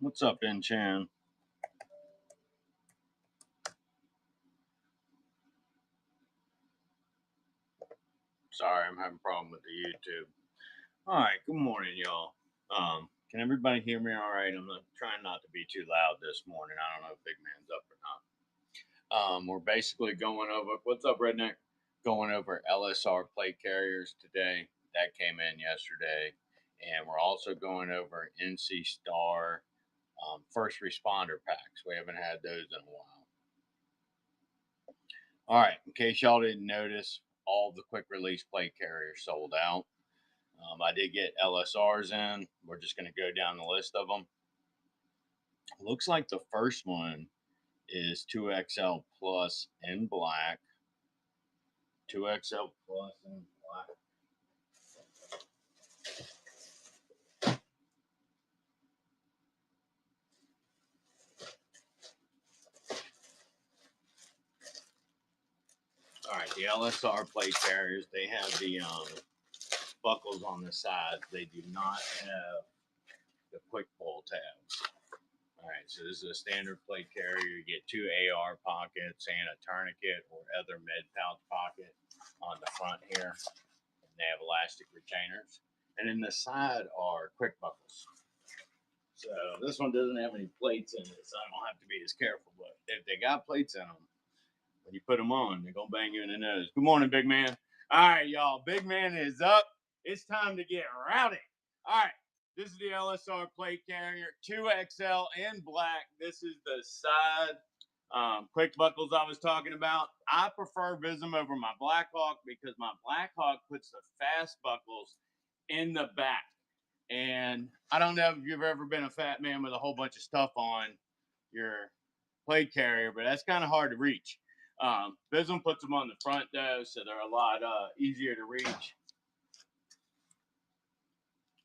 What's up, Chan? Sorry, I'm having a problem with the YouTube. All right, good morning, y'all. Can everybody hear me all right? I'm trying not to be too loud this morning. I don't know if Big Man's up or not. We're basically going over, what's up, Redneck? Going over LSR plate carriers today. That came in yesterday. And we're also going over NC Star first responder packs. We haven't had those in a while. All right, in case y'all didn't notice, all the quick release plate carriers sold out. I did get LSRs in. We're just going to go down the list of them. Looks like the first one is 2XL Plus in black. 2XL Plus in black. All right, the LSR plate carriers, they have the buckles on the sides. They do not have the quick pull tabs. All right, so this is a standard plate carrier. You get 2 AR pockets and a tourniquet or other med pouch pocket on the front here. And they have elastic retainers. And in the side are quick buckles. So this one doesn't have any plates in it, so I don't have to be as careful. But if they got plates in them, when you put them on, they're going to bang you in the nose. Good morning, Big Man. All right, y'all. Big Man is up. It's time to get rowdy. All right. This is the LSR plate carrier, 2XL in black. This is the side quick buckles I was talking about. I prefer Vism over my Blackhawk because my Blackhawk puts the fast buckles in the back. And I don't know if you've ever been a fat man with a whole bunch of stuff on your plate carrier, but that's kind of hard to reach. Vism puts them on the front, though, so they're a lot easier to reach.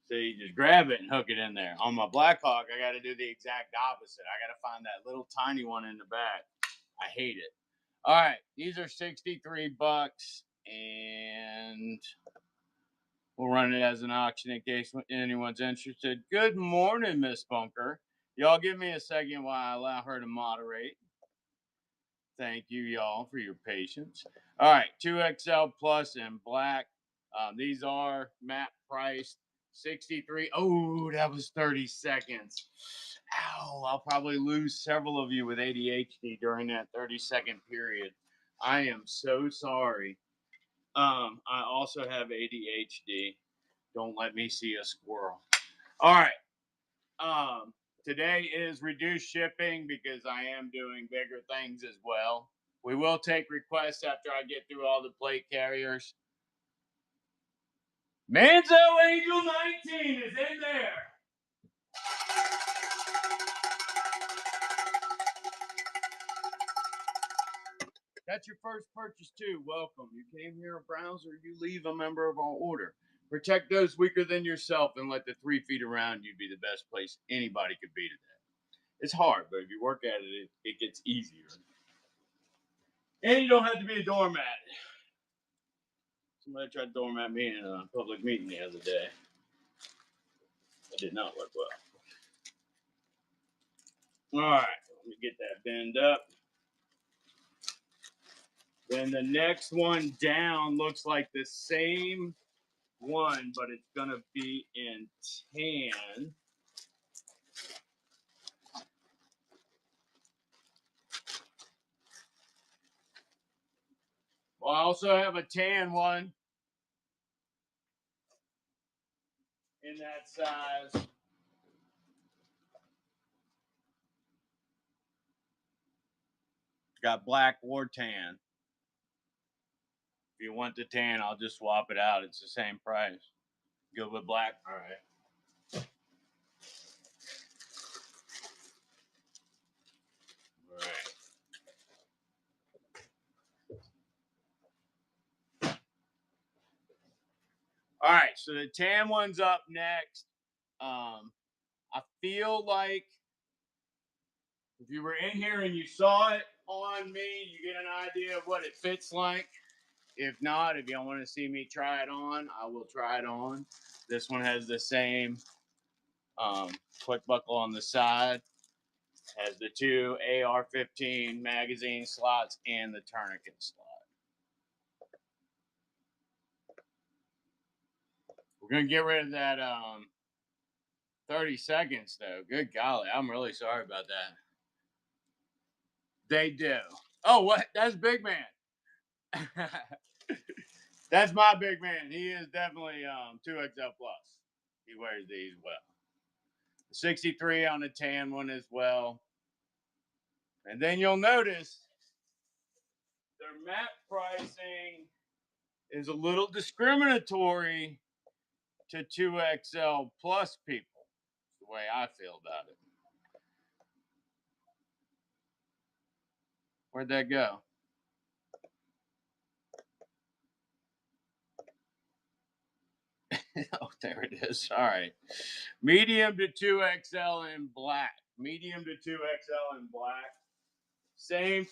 So you just grab it and hook it in there. On my Blackhawk, I got to do the exact opposite. I got to find that little tiny one in the back. I hate it. All right, these are $63, and we'll run it as an auction in case anyone's interested. Good morning, Miss Bunker. Y'all give me a second while I allow her to moderate. Thank you, y'all, for your patience. All right, 2XL Plus in black. These are map priced. 63. Oh, that was 30 seconds. Ow, I'll probably lose several of you with ADHD during that 30-second period. I am so sorry. I also have ADHD. Don't let me see a squirrel. All right. Today is reduced shipping because I am doing bigger things as well. We will take requests after I get through all the plate carriers. Manzo Angel 19 is in there. That's your first purchase too. Welcome. You came here a browser, you leave a member of our order. Protect those weaker than yourself and let the 3 feet around you be the best place anybody could be today. It's hard, but if you work at it, it gets easier. And you don't have to be a doormat. Somebody tried to doormat me in a public meeting the other day. It did not work well. All right, let me get that bend up. Then the next one down looks like the same one, but it's going to be in tan. Well, I also have a tan one in that size. Got black or tan. If you want the tan, I'll just swap it out. It's the same price. Go with black. All right. All right. All right. So the tan one's up next. I feel like if you were in here and you saw it on me, you get an idea of what it fits like. If not, if you don't want to see me try it on, I will try it on. This one has the same Quick buckle on the side. Has the two AR-15 magazine slots and the tourniquet slot. We're going to get rid of that 30 seconds, though. Good golly. I'm really sorry about that. They do. Oh, what? That's Big Man. That's my big man. He is definitely 2XL plus. He wears these well. 63 on the tan one as well. And then you'll notice their map pricing is a little discriminatory to 2XL plus people. That's the way I feel about it. Where'd that go? Oh, there it is. All right. Medium to 2XL in black. Medium to 2XL in black. Same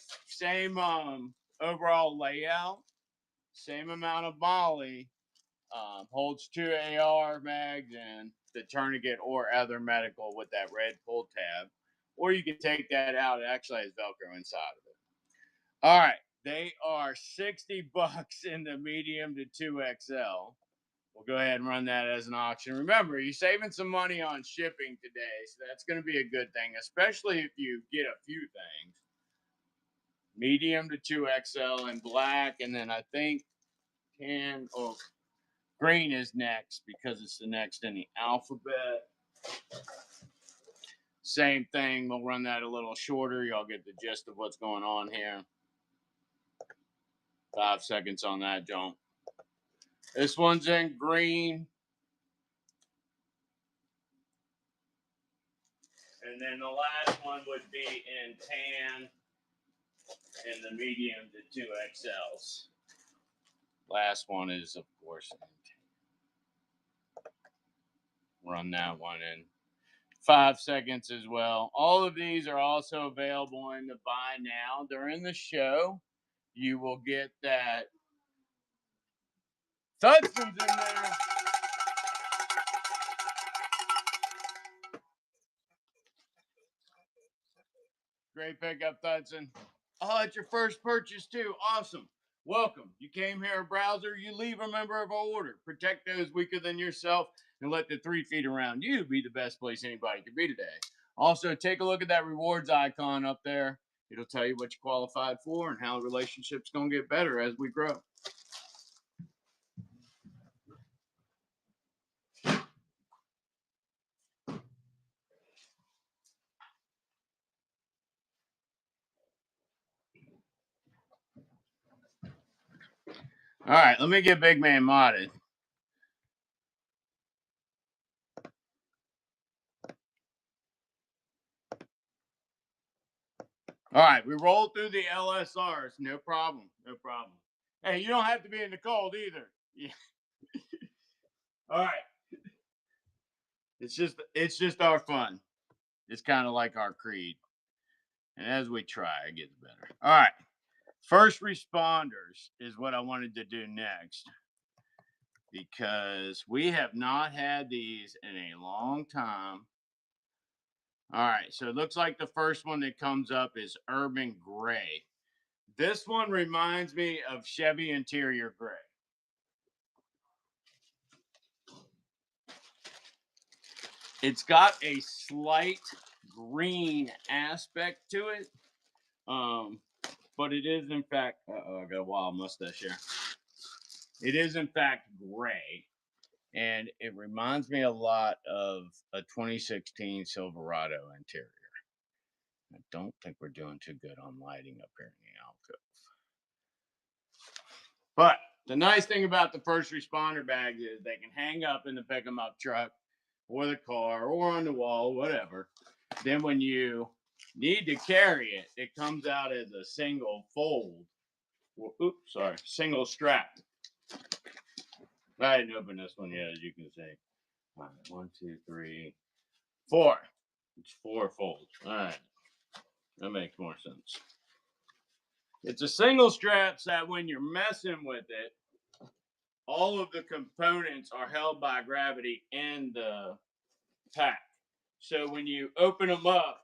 overall layout. Same amount of molly. Holds 2 AR mags and the tourniquet or other medical with that red pull tab. Or you can take that out. It actually has Velcro inside of it. All right. They are $60 in the medium to 2XL. We'll go ahead and run that as an auction. Remember, you're saving some money on shipping today, so that's going to be a good thing, especially if you get a few things. Medium to 2XL in black, and then I think green is next because it's the next in the alphabet. Same thing. We'll run that a little shorter. Y'all get the gist of what's going on here. 5 seconds on that jump. This one's in green. And then the last one would be in tan and the medium to 2XLs. Last one is, of course, in tan. Run that one in 5 seconds as well. All of these are also available in the buy now. During the show, you will get that Thudson's in there. Great pickup, Thudson. Oh, it's your first purchase, too. Awesome. Welcome. You came here a browser. You leave a member of our order. Protect those weaker than yourself and let the 3 feet around you be the best place anybody can be today. Also, take a look at that rewards icon up there. It'll tell you what you qualified for and how the relationship's going to get better as we grow. All right, let me get Big Man modded. All right, we rolled through the LSRs. No problem. No problem. Hey, you don't have to be in the cold either. Yeah. All right. It's just our fun. It's kind of like our creed. And as we try, it gets better. All right. First responders is what I wanted to do next because we have not had these in a long time. All right. So it looks like the first one that comes up is Urban Gray. This one reminds me of Chevy Interior Gray. It's got a slight green aspect to it. But it is, in fact, I got a wild mustache here. It is, in fact, gray. And it reminds me a lot of a 2016 Silverado interior. I don't think we're doing too good on lighting up here in the alcove. But the nice thing about the first responder bags is they can hang up in the pick 'em up truck or the car or on the wall, whatever. Then when you need to carry it, it comes out as a single fold. Single strap. I didn't open this one yet, as you can see. All right, 1, 2, 3, 4. It's 4 folds. All right, that makes more sense. It's a single strap so that when you're messing with it, all of the components are held by gravity in the pack. So when you open them up,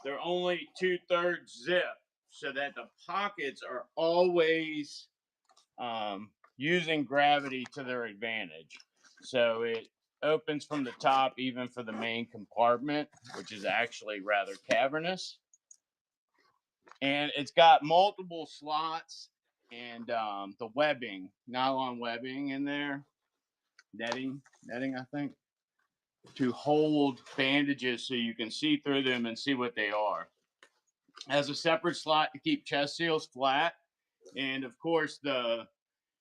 they're only 2/3 zip, so that the pockets are always using gravity to their advantage. So it opens from the top, even for the main compartment, which is actually rather cavernous. And it's got multiple slots and the webbing, nylon webbing in there, netting, I think, to hold bandages so you can see through them and see what they are. Has a separate slot to keep chest seals flat. And of course, the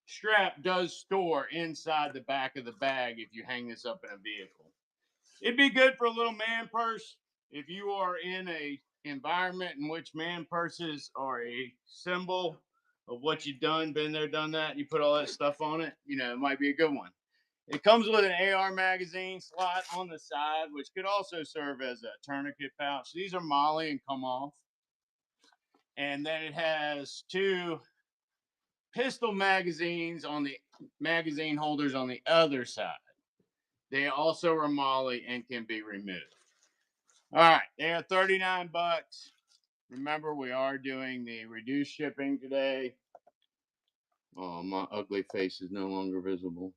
strap does store inside the back of the bag if you hang this up in a vehicle. It'd be good for a little man purse if you are in a environment in which man purses are a symbol of what you've done, been there, done that. You put all that stuff on it, you know, it might be a good one. It comes with an AR magazine slot on the side, which could also serve as a tourniquet pouch. These are Molly and come off. And then it has two pistol magazines on the magazine holders on the other side. They also are Molly and can be removed. All right, they are $39. Remember, we are doing the reduced shipping today. Oh, my ugly face is no longer visible.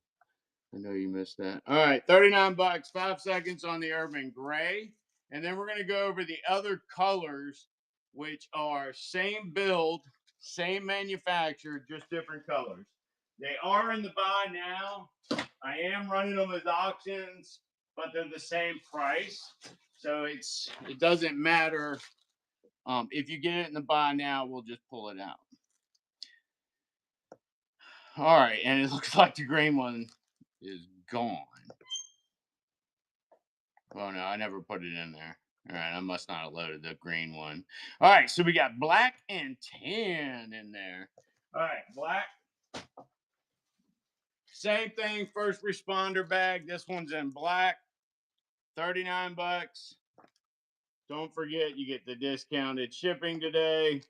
I know you missed that. All right, $39, 5 seconds on the Urban Gray. And then we're going to go over the other colors, which are same build, same manufacturer, just different colors. They are in the buy now. I am running them as auctions, but they're the same price. So it doesn't matter. If you get it in the buy now, we'll just pull it out. All right, and it looks like the green one is gone. Oh no, I never put it in there. All right, I must not have loaded the green one. All right, so we got black and tan in there. All right, black. Same thing, first responder bag. This one's in black. $39. Don't forget, you get the discounted shipping today.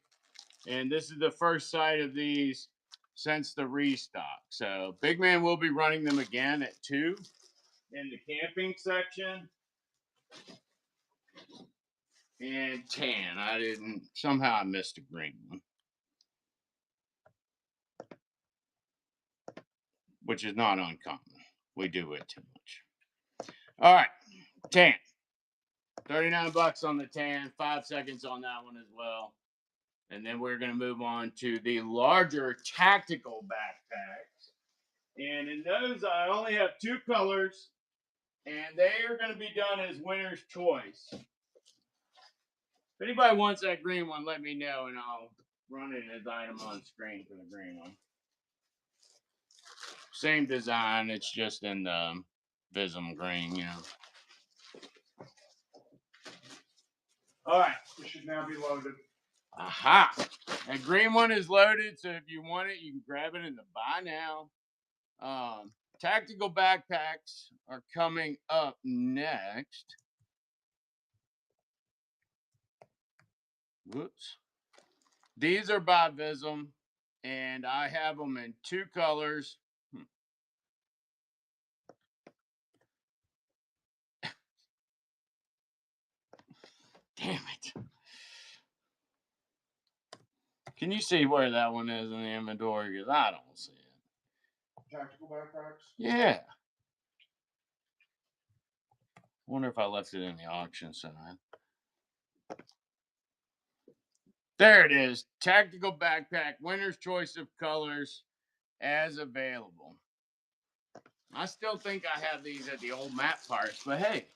And this is the first sight of these since the restock. So Big Man will be running them again at 2 in the camping section. And tan. Somehow I missed a green one. Which is not uncommon. We do it too much. All right, tan. $39 on the tan, 5 seconds on that one as well. And then we're going to move on to the larger tactical backpacks. And in those, I only have 2 colors, and they are going to be done as winner's choice. If anybody wants that green one, let me know, and I'll run it as item on screen for the green one. Same design, it's just in the Vism green, you know. All right, it should now be loaded. Aha! That green one is loaded, so if you want it, you can grab it in the buy now. Tactical backpacks are coming up next. Whoops. These are by Vism, and I have them in 2 colors. Damn it. Can you see where that one is in the inventory? Because I don't see it. Tactical backpacks? Yeah. I wonder if I left it in the auction side. There it is. Tactical backpack. Winner's choice of colors as available. I still think I have these at the old map parts, but hey,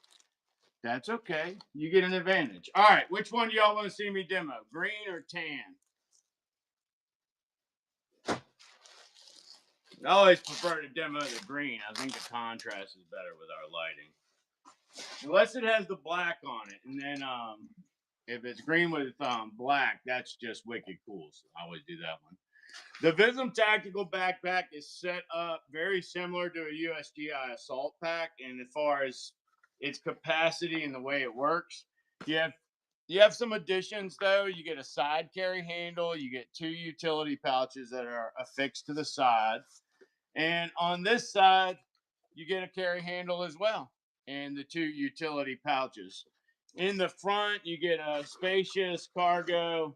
that's okay. You get an advantage. All right, which one do y'all want to see me demo? Green or tan? I always prefer to demo the green. I think the contrast is better with our lighting. Unless it has the black on it. And then if it's green with black, that's just wicked cool. So I always do that one. The Vism Tactical Backpack is set up very similar to a USGI Assault Pack. And as far as its capacity and the way it works, you have some additions, though. You get a side carry handle. You get 2 utility pouches that are affixed to the side. And on this side, you get a carry handle as well. and the 2 utility pouches. In the front, you get a spacious cargo,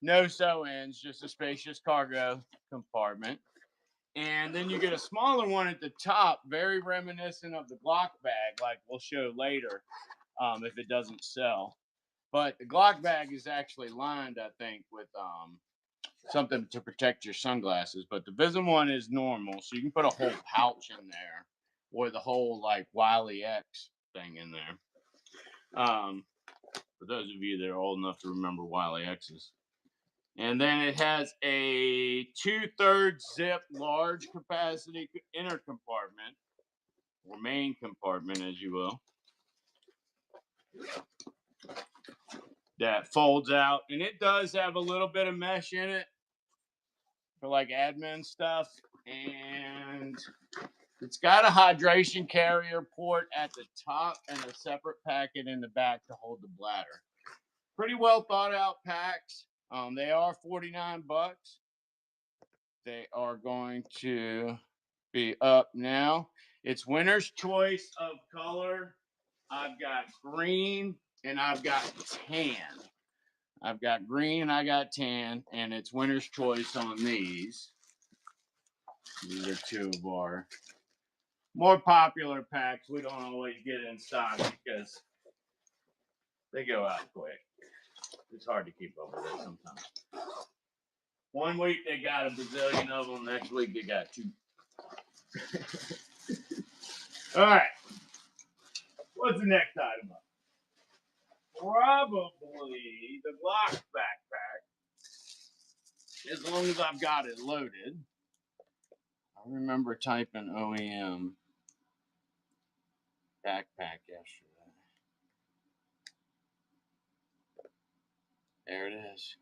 no sew ends, just a spacious cargo compartment. And then you get a smaller one at the top, very reminiscent of the Glock bag, like we'll show later if it doesn't sell. But the Glock bag is actually lined, I think, with something to protect your sunglasses. But the Vism one is normal, so you can put a whole pouch in there, or the whole like Wiley X thing in there. For those of you that are old enough to remember Wiley X's. And then it has a 2/3 zip large capacity inner compartment, or main compartment, as you will, that folds out. And it does have a little bit of mesh in it for like admin stuff. And it's got a hydration carrier port at the top and a separate packet in the back to hold the bladder. Pretty well thought out packs. They are $49. They are going to be up now. It's winner's choice of color. I've got green and I've got tan. I've got green and I got tan, and it's winner's choice on these. These are 2 of our more popular packs. We don't always get in stock because they go out quick. It's hard to keep up with it sometimes. One week they got a bazillion of them. Next week they got 2. All right. What's the next item up? Probably the Glock backpack. As long as I've got it loaded. I remember typing OEM backpack yesterday. There it is.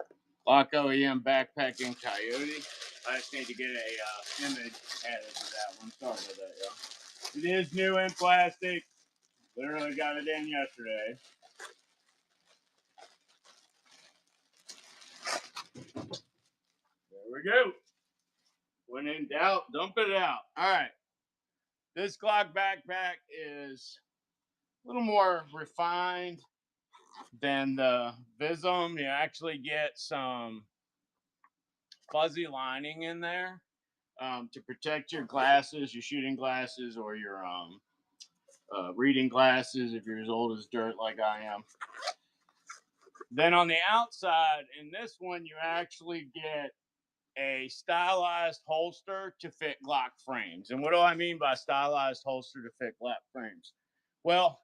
Glock OEM backpack in Coyote. I just need to get a image added to that one. Sorry about that, y'all. It is new in plastic. Literally got it in yesterday. There we go. When in doubt, dump it out. All right. This Glock backpack is a little more refined than the Vism. You actually get some fuzzy lining in there to protect your glasses, your shooting glasses, or your reading glasses if you're as old as dirt like I am. Then on the outside, in this one, you actually get a stylized holster to fit Glock frames. And what do I mean by stylized holster to fit Glock frames? Well,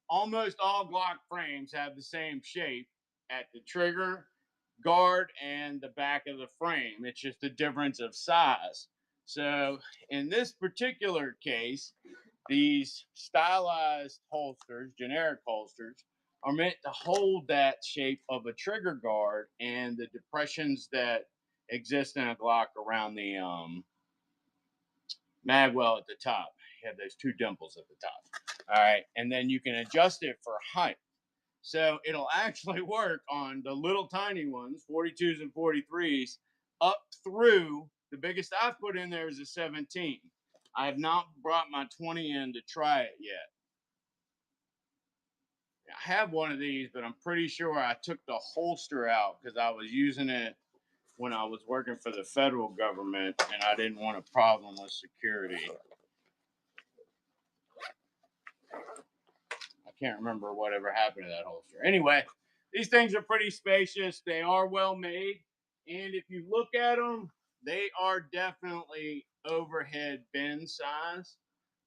almost all Glock frames have the same shape at the trigger, guard, and the back of the frame. It's just a difference of size. So in this particular case, these stylized holsters, generic holsters, are meant to hold that shape of a trigger guard and the depressions that exist in a Glock around the magwell at the top. You have those 2 dimples at the top. All right. And then you can adjust it for height. So it'll actually work on the little tiny ones, 42s and 43s, up through the biggest I've put in there is a 17. I have not brought my 20 in to try it yet. I have one of these, but I'm pretty sure I took the holster out because I was using it when I was working for the federal government and I didn't want a problem with security. I can't remember whatever happened to that holster. Anyway, these things are pretty spacious. They are well made. And if you look at them, they are definitely overhead bin size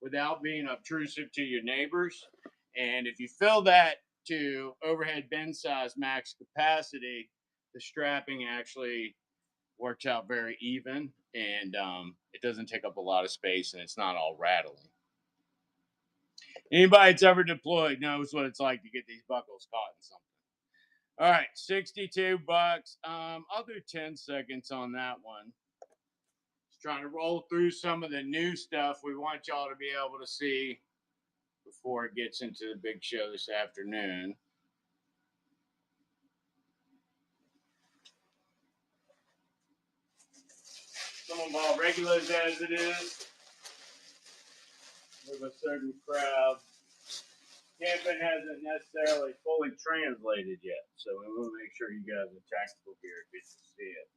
without being obtrusive to your neighbors. And if you fill that to overhead bin size max capacity, the strapping actually works out very even, and it doesn't take up a lot of space, and it's not all rattling. Anybody that's ever deployed knows what it's like to get these buckles caught in something. All right, $62. I'll do 10 seconds on that one. Just trying to roll through some of the new stuff we want y'all to be able to see before it gets into the big show this afternoon. Some of our regulars as it is, with a certain crowd. camping hasn't necessarily fully translated yet, so we will make sure you guys in tactical gear get to see it.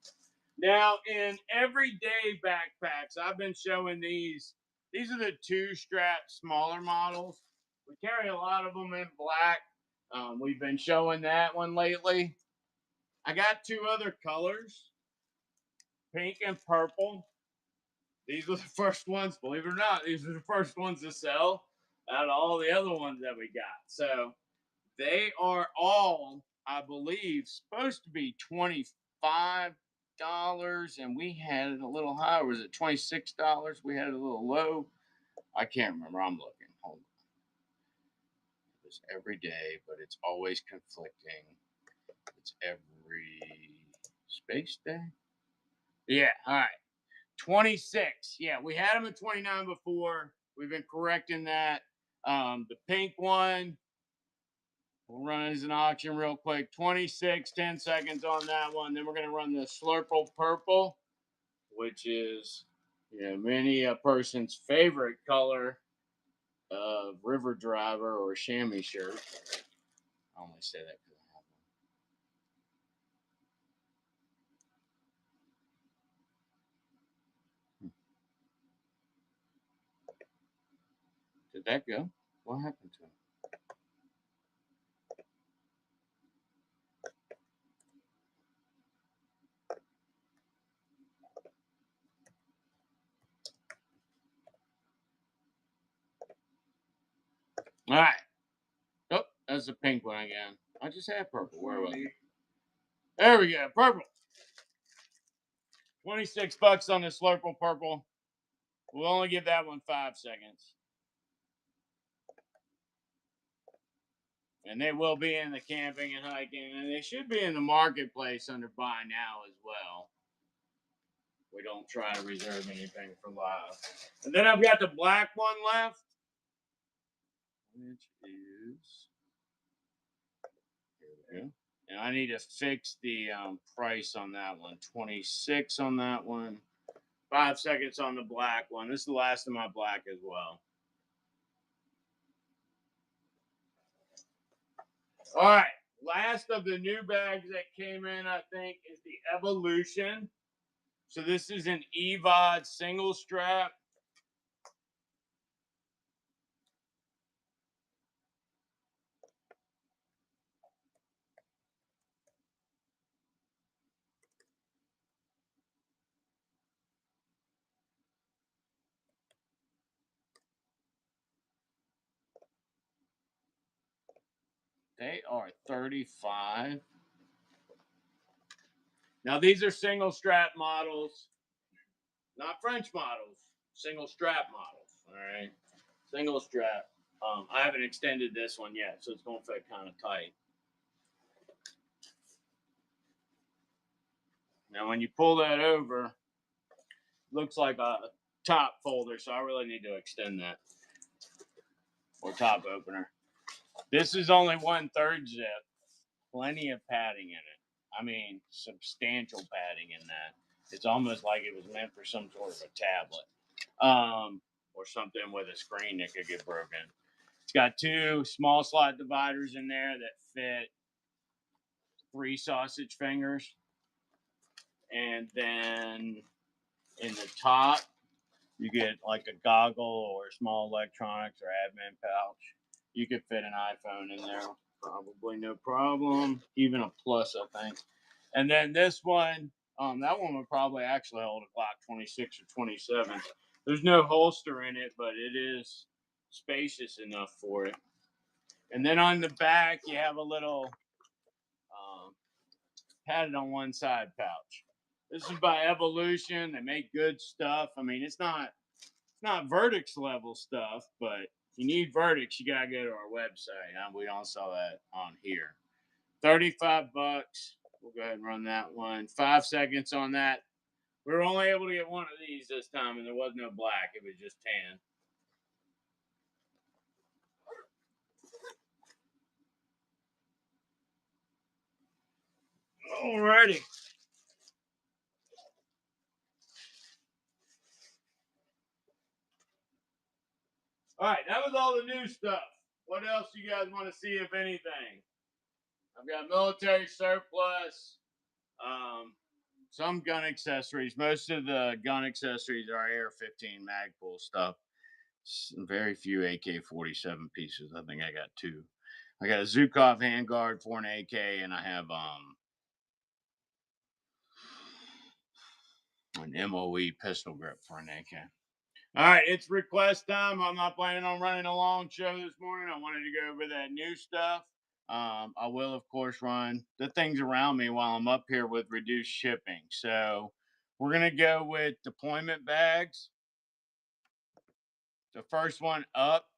Now, in everyday backpacks, I've been showing these. These are the 2-strap smaller models. We carry a lot of them in black. We've been showing that one lately. I got 2 other colors, pink and purple. These were the first ones, believe it or not, these are the first ones to sell out of all the other ones that we got. So they are all, I believe, supposed to be $25, and we had it a little higher. Was it $26? We had it a little low. I can't remember. I'm looking. Hold on. It's every day, but it's always conflicting. It's every space day. Yeah. All right. 26. Yeah, we had them at 29 before. We've been correcting that. The pink one, we'll run it as an auction real quick. 26, 10 seconds on that one. Then we're going to run the Slurple Purple, which is many a person's favorite color of river driver or chamois shirt. I only say that because I have one. Did that go? What happened to him? All right. Oh, that's the pink one again. I just had purple. Where was it? There we go. Purple. 26 bucks on the Slurple Purple. We'll only give that one 5 seconds. And they will be in the camping and hiking, and they should be in the marketplace under buy now as well. We don't try to reserve anything for live. And then I've got the black one left, which is here we go. And I need to fix the price on that one. 26 on that one. 5 seconds on the black one. This is the last of my black as well. All right. Last of the new bags that came in, I think, is the Evolution. So this is an EVOD single strap. They are 35. Now these are single strap models, not French models, single strap models. All right, single strap. I haven't extended this one yet, so it's gonna fit kind of tight. Now when you pull that over, looks like a top folder, so I really need to extend that, or top opener. This is only 1/3 zip. Plenty of padding in it. I mean, substantial padding in that. It's almost like it was meant for some sort of a tablet, or something with a screen that could get broken. It's got 2 small slot dividers in there that fit 3 sausage fingers, and then in the top you get like a goggle or small electronics or admin pouch. You could fit an iPhone in there, probably no problem. Even a Plus, I think. And then this one, that one would probably actually hold a Glock 26 or 27. There's no holster in it, but it is spacious enough for it. And then on the back, you have a little padded on one side pouch. This is by Evolution. They make good stuff. I mean, it's not Verdict's level stuff, but if you need Verdicts, you gotta go to our website. We don't sell that on here. 35 bucks. We'll go ahead and run that one. 5 seconds on that. We were only able to get one of these this time, and there was no black. It was just tan. Alrighty. All right, that was all the new stuff. What else you guys want to see, if anything? I've got military surplus, some gun accessories. Most of the gun accessories are AR-15 Magpul stuff. Very few AK-47 pieces. I think I got 2. I got a Zukov handguard for an AK, and I have an MOE pistol grip for an AK. All right, it's request time. I'm not planning on running a long show this morning. I wanted to go over that new stuff. I will, of course, run the things around me while I'm up here with reduced shipping. So we're going to go with deployment bags. The first one up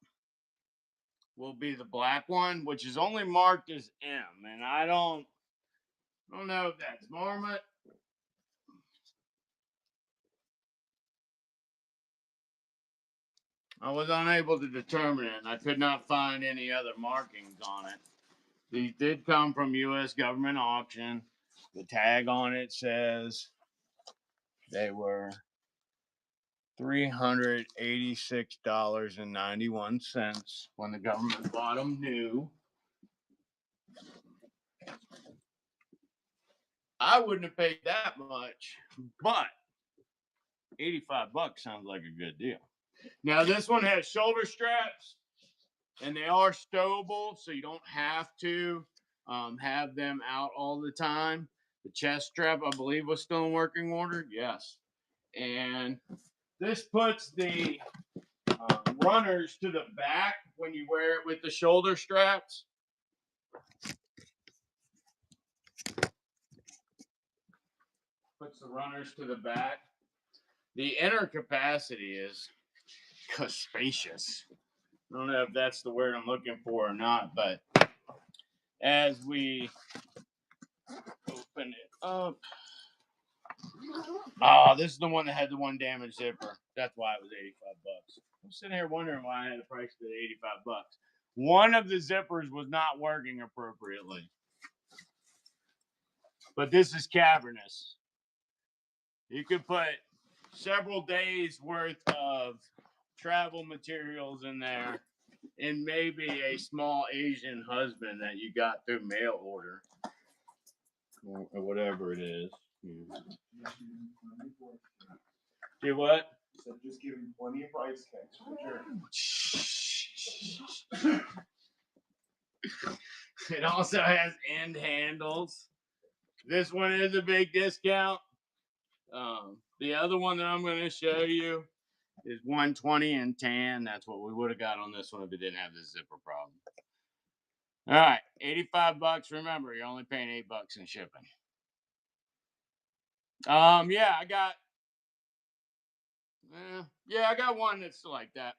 will be the black one, which is only marked as M. And I don't know if that's Marmot. I was unable to determine it, and I could not find any other markings on it. These did come from U.S. government auction. The tag on it says they were $386.91 when the government bought them new. I wouldn't have paid that much, but $85 sounds like a good deal. Now, this one has shoulder straps, and they are stowable, so you don't have to have them out all the time. The chest strap, I believe, was still in working order. Yes. And this puts the runners to the back when you wear it with the shoulder straps. Puts the runners to the back. The inner capacity is spacious. I don't know if that's the word I'm looking for or not, but as we open it up. Oh, this is the one that had the one damaged zipper. That's why it was $85. I'm sitting here wondering why I had a price at $85. One of the zippers was not working appropriately. But this is cavernous. You could put several days worth of travel materials in there and maybe a small Asian husband that you got through mail order or whatever it is. Do what? So just give him plenty of price tags for sure. It also has end handles. This one is a big discount. The other one that I'm going to show you is 120 and tan. That's what we would have got on this one if it didn't have this zipper problem. All right, $85. Remember, you're only paying $8 in shipping. Yeah, I got one that's like that.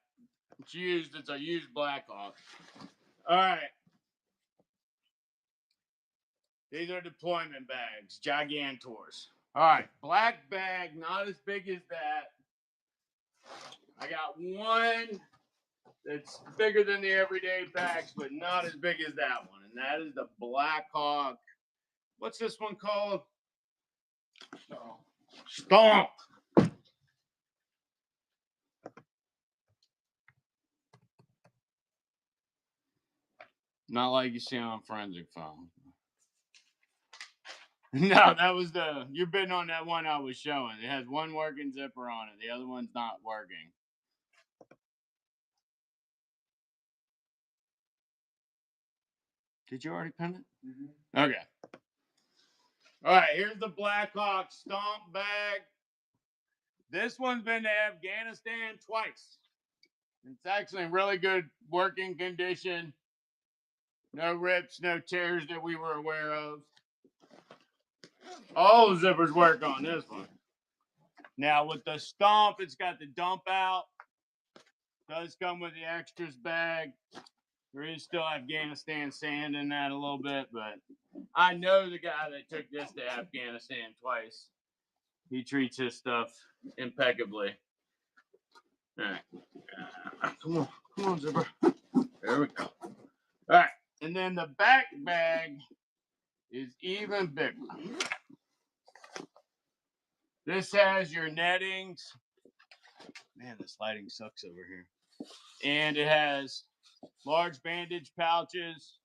It's used. It's a used Blackhawk. All right. These are deployment bags, Gigantors. All right, black bag, not as big as that. I got one that's bigger than the everyday bags, but not as big as that one. And that is the Blackhawk. What's this one called? Stomp. Not like you see on Forensic Phone. No, that was you're bidding on that one I was showing. It has one working zipper on it. The other one's not working. Did you already pin it? Mm-hmm. Okay. All right, here's the Blackhawk Stomp bag. This one's been to Afghanistan twice. It's actually in really good working condition. No rips, no tears that we were aware of. All the zippers work on this one. Now with the Stomp, it's got the dump out. Does come with the extras bag. There is still Afghanistan sand in that a little bit, but I know the guy that took this to Afghanistan twice. He treats his stuff impeccably. All right. Come on, zipper. There we go. All right. And then the back bag is even bigger. This has your nettings. Man, this lighting sucks over here. And it has Large bandage pouches.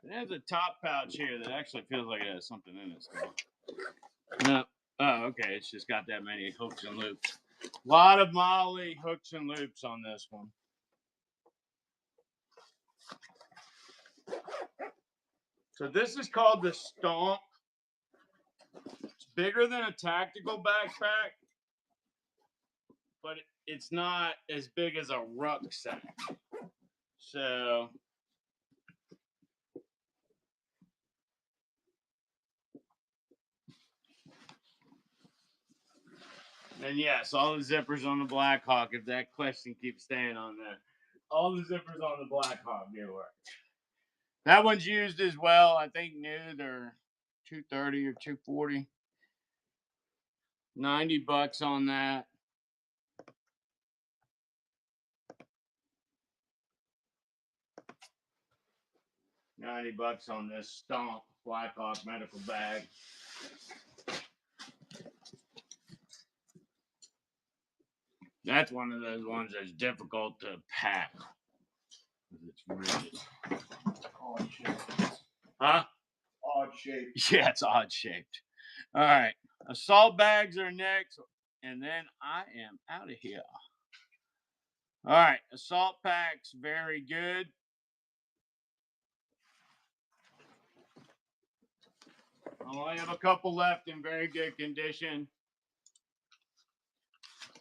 It has a top pouch here that actually feels like it has something in it still. No. Oh, okay. It's just got that many hooks and loops. A lot of Molly hooks and loops on this one. So this is called the Stomp. It's bigger than a tactical backpack, but it's not as big as a rucksack. So and yes, all the zippers on the Blackhawk, if that question keeps staying on there. All the zippers on the Blackhawk do work. That one's used as well. I think new, they're $230 or $240. $90 on that. $90 on this Stomp Blackhawk medical bag. That's one of those ones that's difficult to pack. It's rigid. Odd shaped. Huh? Odd shaped. Yeah, it's odd shaped. All right. Assault bags are next, and then I am out of here. All right. Assault packs, very good. I only have a couple left in very good condition.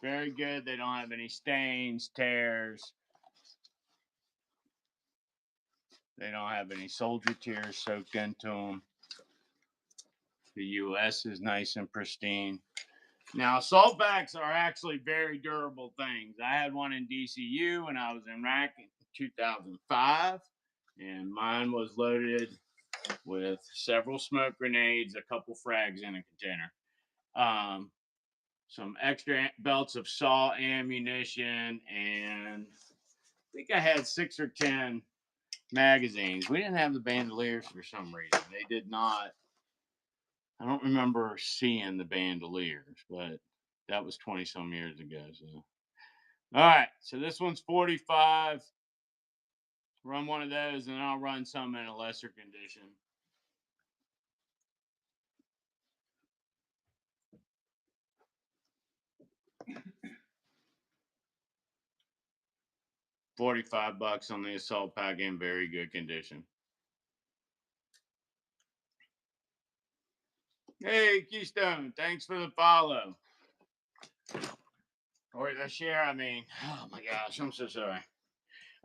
Very good. They don't have any stains, tears. They don't have any soldier tears soaked into them. The US is nice and pristine. Now, assault packs are actually very durable things. I had one in DCU when I was in Iraq in 2005, and mine was loaded with several smoke grenades, a couple frags in a container, some extra belts of saw ammunition, and I think I had 6 or 10 magazines. We didn't have the bandoliers for some reason. They did not. I don't remember seeing the bandoliers, but that was 20 some years ago. So, all right. So this one's 45. Run one of those, and I'll run some in a lesser condition. $45 on the assault pack in very good condition. Hey, Keystone, thanks for the follow. Or the share, I mean. Oh my gosh, I'm so sorry.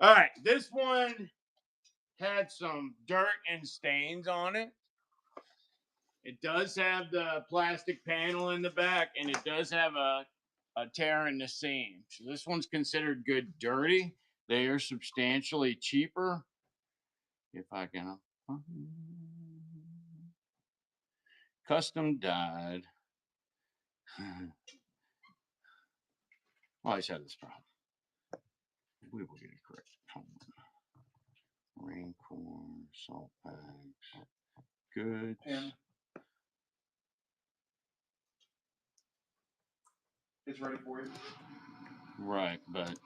All right, this one had some dirt and stains on it. It does have the plastic panel in the back, and it does have a tear in the seam. So this one's considered good dirty. They are substantially cheaper. If I can. Custom dyed. Always had this problem. We will get it correct. Rain corn, salt bags, good. It's ready for you. Right, but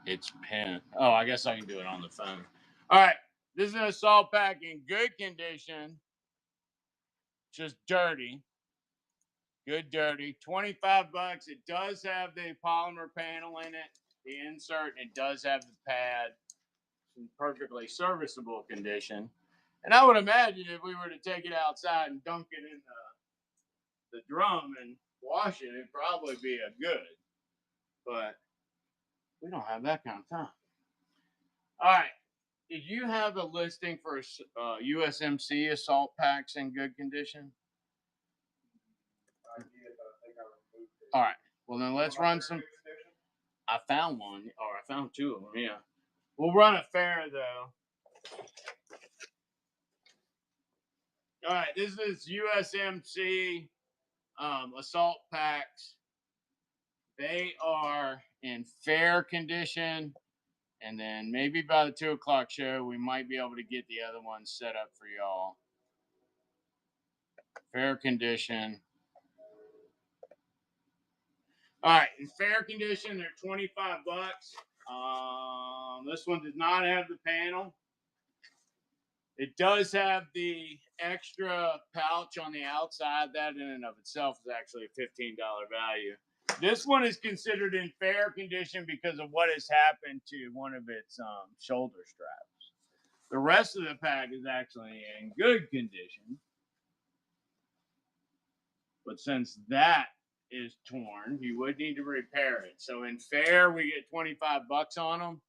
it's pen. Oh, I guess I can do it on the phone. All right, this is an assault pack in good condition, just dirty. Good dirty. $25. It does have the polymer panel in it, the insert, and it does have the pad in perfectly serviceable condition. And I would imagine if we were to take it outside and dunk it in the drum and wash it, it'd probably be a good. But we don't have that kind of time. All right. Did you have a listing for USMC assault packs in good condition? I did, but I think I removed it. All right. Well, then let's run some. I found one, or I found 2 of them, yeah. We'll run a fair, though. All right, this is USMC assault packs. They are in fair condition, and then maybe by the 2 o'clock show, we might be able to get the other ones set up for y'all. Fair condition. All right, in fair condition, they're $25. This one does not have the panel. It does have the extra pouch on the outside. That in and of itself is actually a $15 value. This one is considered in fair condition because of what has happened to one of its shoulder straps. The rest of the pack is actually in good condition. But since that is torn, you would need to repair it. So in fair, we get 25 bucks on them.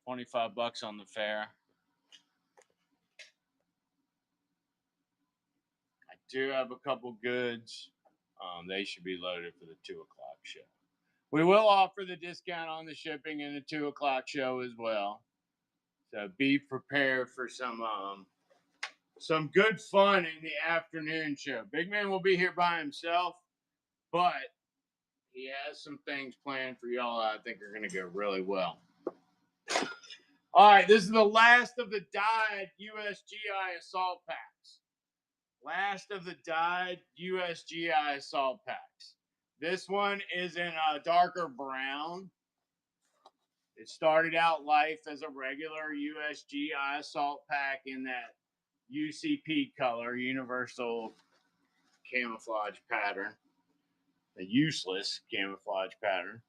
25 bucks on the fair. I do have a couple goods. They should be loaded for the 2 o'clock show. We will offer the discount on the shipping in the 2 o'clock show as well. So be prepared for some good fun in the afternoon show. Big Man will be here by himself, but he has some things planned for y'all I think are going to go really well. All right, this is the last of the dyed USGI assault packs. Last of the dyed USGI assault packs. This one is in a darker brown. It started out life as a regular USGI assault pack in that UCP color, universal camouflage pattern. A useless camouflage pattern.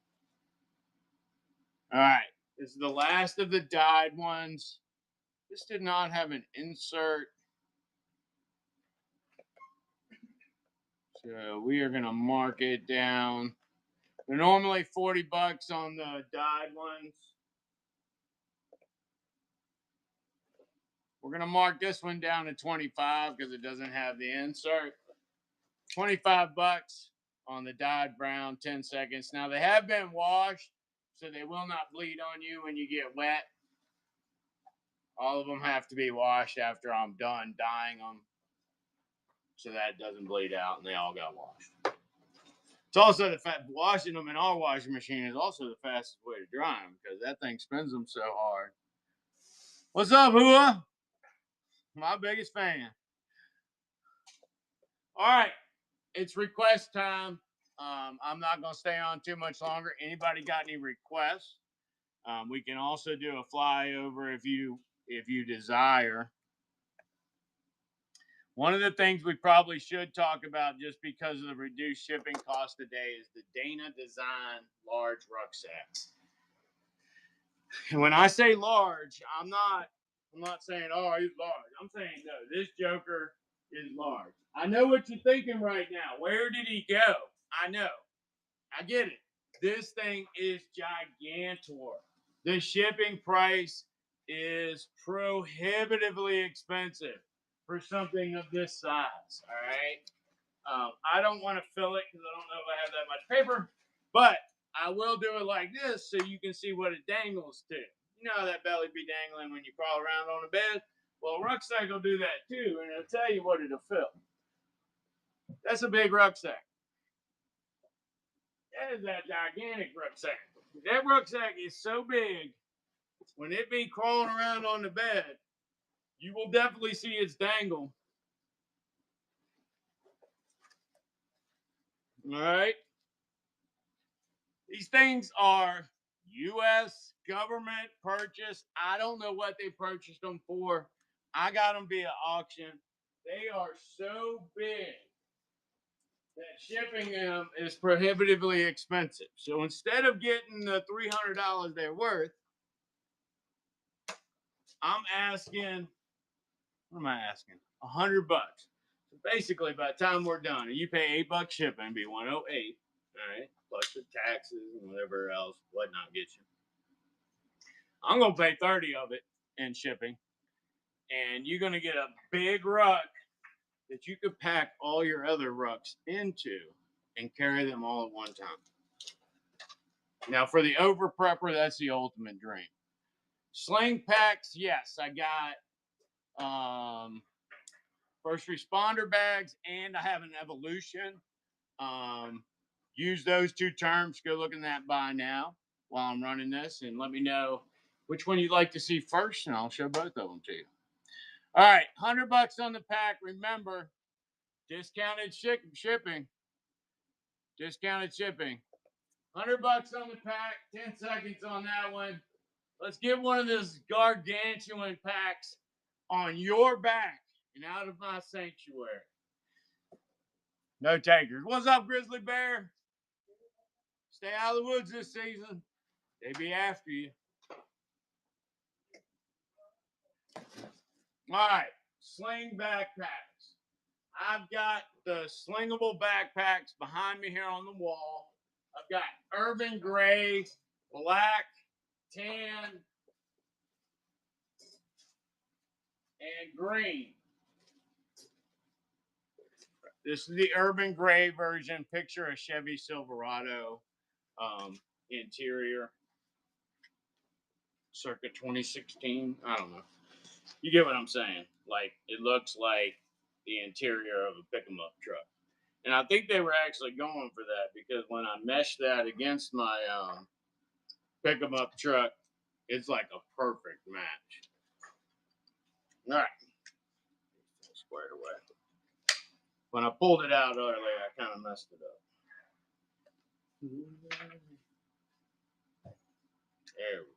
All right. This is the last of the dyed ones. This did not have an insert. So we are going to mark it down. They're normally 40 bucks on the dyed ones. We're going to mark this one down to 25 because it doesn't have the insert. 25 bucks on the dyed brown, 10 seconds. Now, they have been washed, so they will not bleed on you when you get wet. All of them have to be washed after I'm done dyeing them so that it doesn't bleed out, and they all got washed. It's also the fact washing them in our washing machine is also the fastest way to dry them because that thing spins them so hard. What's up, Hua? My biggest fan. All right, it's request time. I'm not going to stay on too much longer. Anybody got any requests? We can also do a flyover if you desire. One of the things we probably should talk about just because of the reduced shipping cost today is the Dana Design large rucksacks. And when I say large, I'm not saying, oh, he's large. I'm saying, no, this joker is large. I know what you're thinking right now. Where did he go? I know. I get it. This thing is gigantor. The shipping price is prohibitively expensive for something of this size, all right? I don't want to fill it because I don't know if I have that much paper, but I will do it like this so you can see what it dangles to. You know how that belly be dangling when you crawl around on a bed? Well, a rucksack will do that too, and it'll tell you what it'll fill. That's a big rucksack. That is that gigantic rucksack. That rucksack is so big, when it be crawling around on the bed, you will definitely see its dangle. All right. These things are U.S. government purchased. I don't know what they purchased them for. I got them via auction. They are so big that shipping them is prohibitively expensive. So instead of getting the $300 they're worth, I'm asking, what am I asking? $100. So basically, by the time we're done, and you pay $8 shipping, it'd be $108. All right, plus the taxes and whatever else, whatnot gets you. I'm gonna pay 30 of it in shipping, and you're gonna get a big ruck that you could pack all your other rucks into and carry them all at one time. Now, for the over prepper, that's the ultimate dream. Sling packs, yes, I got first responder bags, and I have an Evolution. Use those two terms. Go look at that by now while I'm running this, and let me know which one you'd like to see first, and I'll show both of them to you. All right, $100 on the pack. Remember, discounted shipping. Discounted shipping. $100 on the pack. 10 seconds on that one. Let's get one of those gargantuan packs on your back and out of my sanctuary. No takers. What's up, Grizzly Bear? Stay out of the woods this season. They be after you. All right, sling backpacks. I've got the slingable backpacks behind me here on the wall. I've got urban gray, black, tan, and green. This is the urban gray version. Picture a Chevy Silverado interior, circa 2016. I don't know. You get what I'm saying? Like, it looks like the interior of a pick-em-up truck. And I think they were actually going for that because when I meshed that against my pick-em-up truck, it's like a perfect match. All right. Squared away. When I pulled it out earlier, I kind of messed it up. There we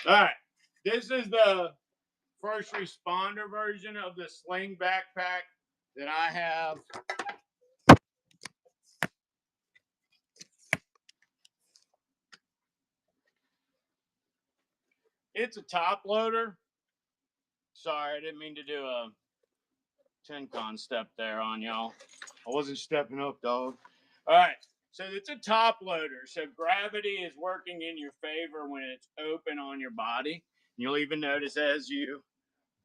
go. All right. This is the first responder version of the sling backpack that I have. It's a top loader. Sorry, I didn't mean to do a 10-con step there on y'all. I wasn't stepping up, dog. All right, so it's a top loader. So gravity is working in your favor when it's open on your body. You'll even notice as you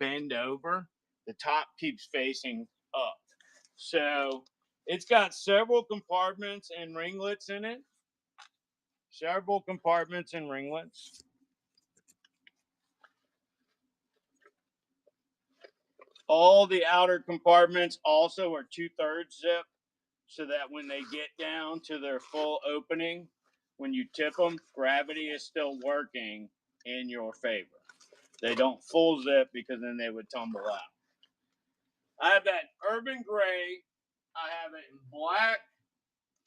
bend over, the top keeps facing up. So it's got several compartments and ringlets in it. Several compartments and ringlets. All the outer compartments also are 2/3 zip, so that when they get down to their full opening, when you tip them, gravity is still working in your favor. They don't full zip because then they would tumble out. I have that urban gray. I have it in black,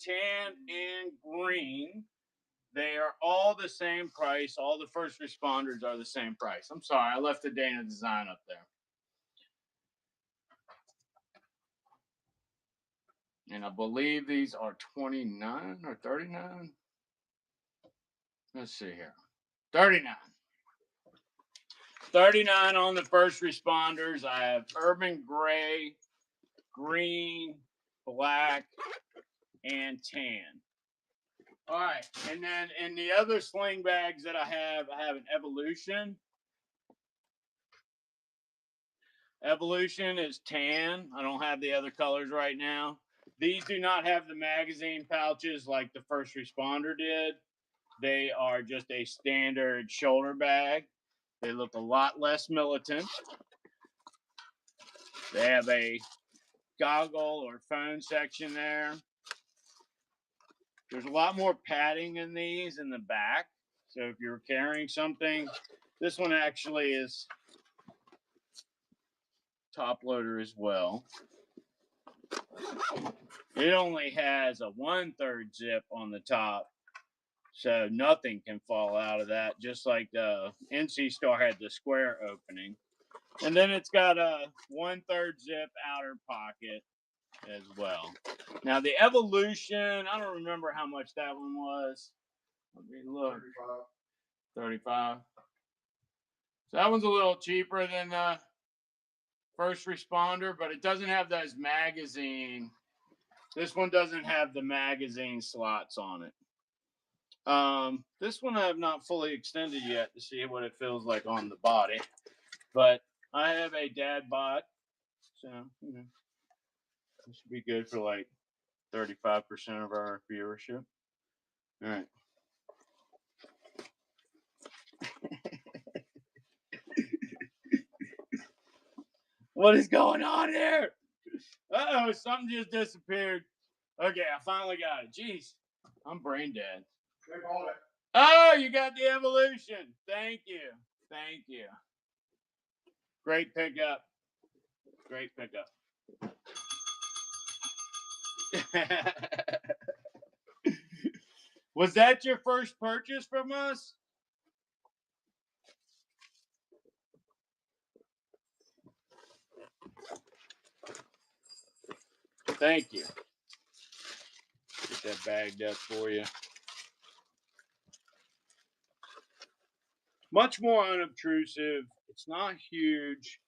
tan, and green. They are all the same price. All the first responders are the same price. I'm sorry, I left the Dana design up there. And I believe these are 29 or 39. Let's see here. 39. 39 on the first responders. I have urban gray, green, black, and tan. All right. And then in the other sling bags that I have an Evolution. Evolution is tan. I don't have the other colors right now. These do not have the magazine pouches like the first responder did. They are just a standard shoulder bag. They look a lot less militant. They have a goggle or phone section there. There's a lot more padding in these in the back. So if you're carrying something, this one actually is top loader as well. It only has a 1/3 zip on the top, so nothing can fall out of that, just like the NC Star had the square opening. And then it's got a 1/3 zip outer pocket as well. Now the Evolution, I don't remember how much that one was. Let me look. 35. So that one's a little cheaper than the first responder, but it doesn't have those magazine. This one doesn't have the magazine slots on it. This one I have not fully extended yet to see what it feels like on the body, but I have a dad bot, so you know, this should be good for like 35% of our viewership. All right. What is going on here? Uh-oh, something just disappeared. Okay, I finally got it. Jeez, I'm brain dead. Oh, you got the Evolution. Thank you. Thank you. Great pickup. Great pickup. Was that your first purchase from us? Thank you. Get that bagged up for you. Much more unobtrusive. It's not huge.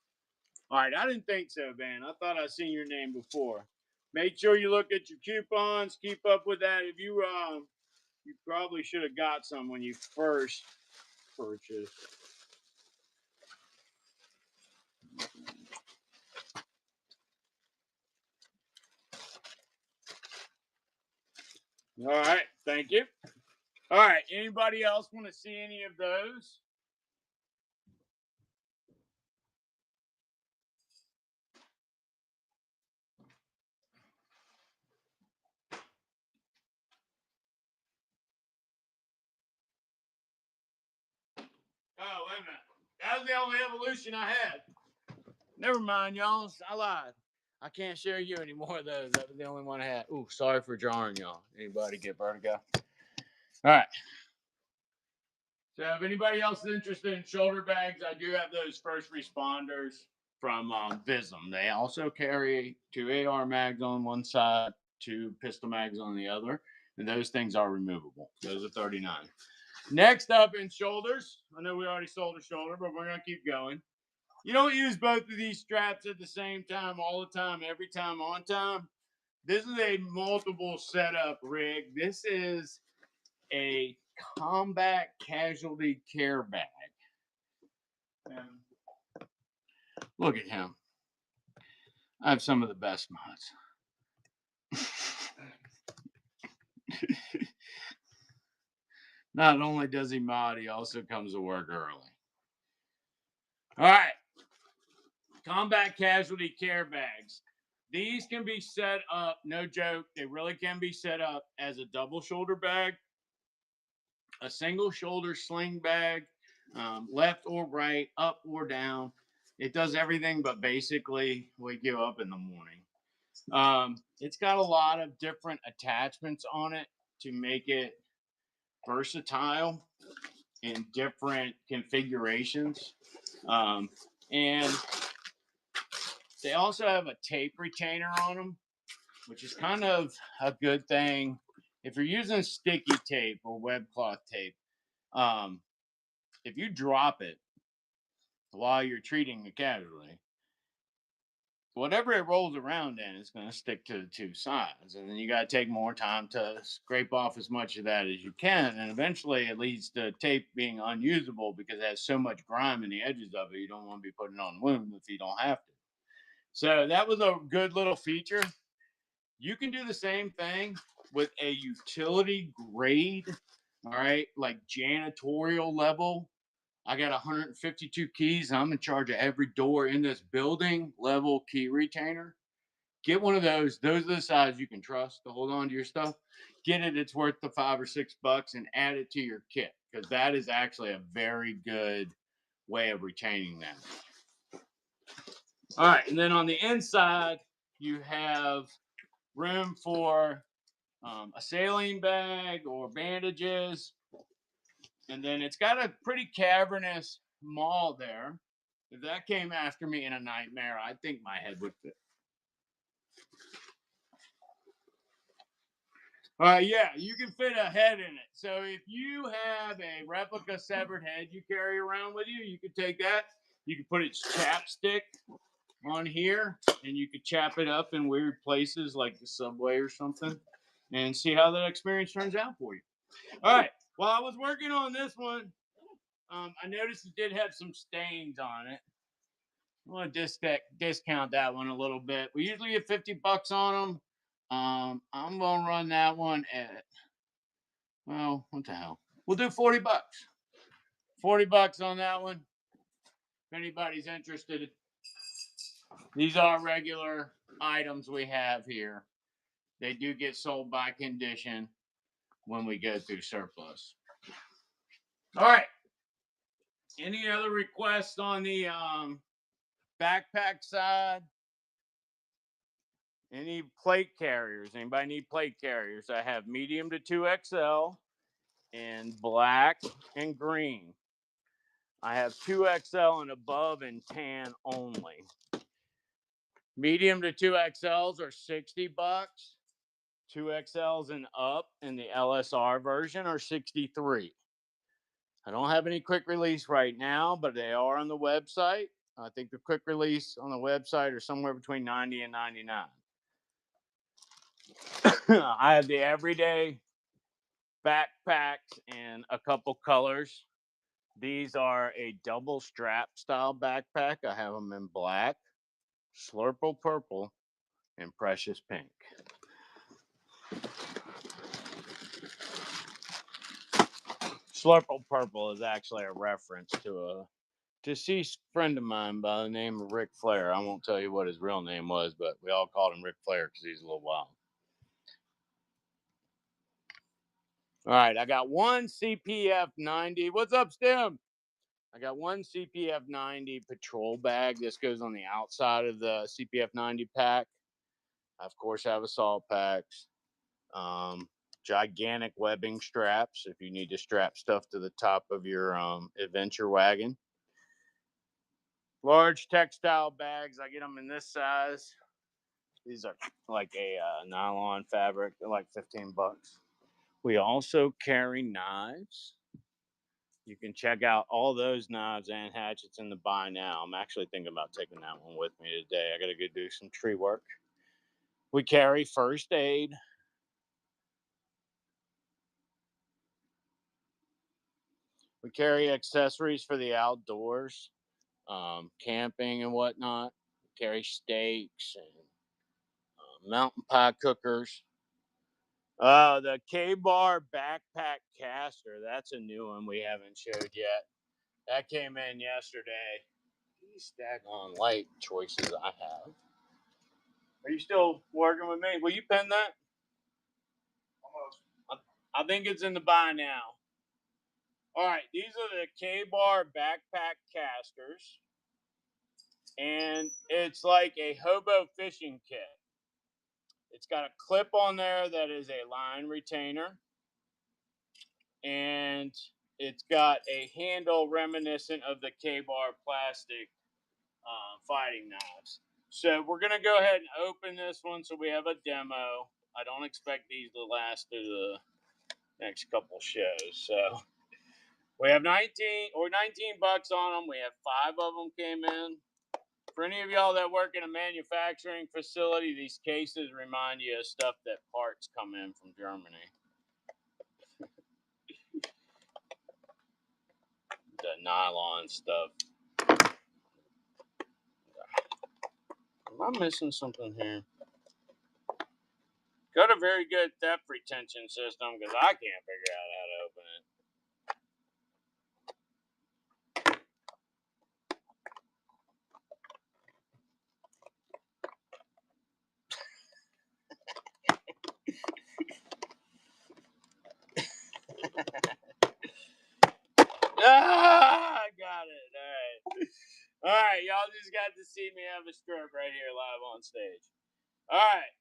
All right, I didn't think so, Van. I thought I'd seen your name before. Make sure you look at your coupons. Keep up with that. If you you probably should have got some when you first purchased. All right, thank you. All right, anybody else want to see any of those? Oh, wait a minute. That was the only evolution I had. Never mind, y'all. I lied. I can't share you anymore of those. That was the only one I had. Ooh, sorry for jarring y'all. Anybody get vertigo? All right. So if anybody else is interested in shoulder bags, I do have those first responders from Vism. They also carry 2 AR mags on one side, 2 pistol mags on the other, and those things are removable. Those are $39. Next up in shoulders, I know we already sold a shoulder, but we're going to keep going. You don't use both of these straps at the same time, all the time, every time, on time. This is a multiple setup rig. This is a combat casualty care bag. And look at him. I have some of the best mods. Not only does he mod, he also comes to work early. All right. Combat casualty care bags. These can be set up, no joke, they really can be set up as a double shoulder bag, a single shoulder sling bag, left or right, up or down. It does everything but basically wake you up in the morning. It's got a lot of different attachments on it to make it versatile in different configurations. And they also have a tape retainer on them, which is kind of a good thing. If you're using sticky tape or web cloth tape, if you drop it while you're treating the casualty, whatever it rolls around in is going to stick to the 2 sides. And then you got to take more time to scrape off as much of that as you can. And eventually it leads to tape being unusable because it has so much grime in the edges of it. You don't want to be putting on wound if you don't have to. So that was a good little feature. You can do the same thing with a utility grade, all right, like janitorial level. I got 152 keys. I'm in charge of every door in this building level key retainer. Get one of those. Those are the size you can trust to hold on to your stuff. Get it. It's worth the $5 or $6 and add it to your kit because that is actually a very good way of retaining them. All right. And then on the inside, you have room for a saline bag or bandages. And then it's got a pretty cavernous maul there. If that came after me in a nightmare, I think my head would fit. Yeah, you can fit a head in it. So if you have a replica severed head you carry around with you, you could take that. You could put its chapstick on here, and you could chap it up in weird places like the subway or something, and see how that experience turns out for you. All right. While I was working on this one, I noticed it did have some stains on it. I want to discount that one a little bit. We usually get $50 on them. I'm going to run that one at, well, what the hell? We'll do $40. $40 on that one. If anybody's interested, these are regular items we have here. They do get sold by condition when we go through surplus. All right. Any other requests on the backpack side? Any plate carriers? Anybody need plate carriers? I have medium to 2XL. in black and green. I have 2XL and above in tan only. Medium to 2XLs are $60. 2XLs and up in the LSR version are $63. I don't have any quick release right now, but they are on the website. I think the quick release on the website are somewhere between $90 and $99. I have the everyday backpacks in a couple colors. These are a double strap style backpack. I have them in black, Slurple purple, and precious pink. Slurple purple is actually a reference to a deceased friend of mine by the name of Ric Flair. I won't tell you what his real name was, but we all called him Ric Flair because he's a little wild. All right, I got one CPF 90. What's up, Stim? I got one CPF 90 patrol bag. This goes on the outside of the CPF 90 pack. I, of course, have assault packs. Gigantic webbing straps if you need to strap stuff to the top of your adventure wagon. Large textile bags. I get them in this size. These are like a nylon fabric. They're like $15. We also carry knives. You can check out all those knives and hatchets in the buy now. I'm actually thinking about taking that one with me today. I got to go do some tree work. We carry first aid. We carry accessories for the outdoors, camping and whatnot. We carry steaks and mountain pie cookers. The K-Bar backpack caster. That's a new one we haven't showed yet. That came in yesterday. These daggone light choices I have. Are you still working with me? Will you pen that? Almost. I think it's in the buy now. All right, these are the K-Bar backpack casters. And it's like a hobo fishing kit. It's got a clip on there that is a line retainer. And it's got a handle reminiscent of the K-Bar plastic fighting knives. So we're going to go ahead and open this one so we have a demo. I don't expect these to last through the next couple shows. So we have 19 bucks on them. We have 5 of them came in. For any of y'all that work in a manufacturing facility, these cases remind you of stuff that parts come in from Germany. The nylon stuff. Am I missing something here? Got a very good theft retention system because I can't figure out how to open it. I got it. All right. All right. Y'all just got to see me have a stroke right here live on stage. All right.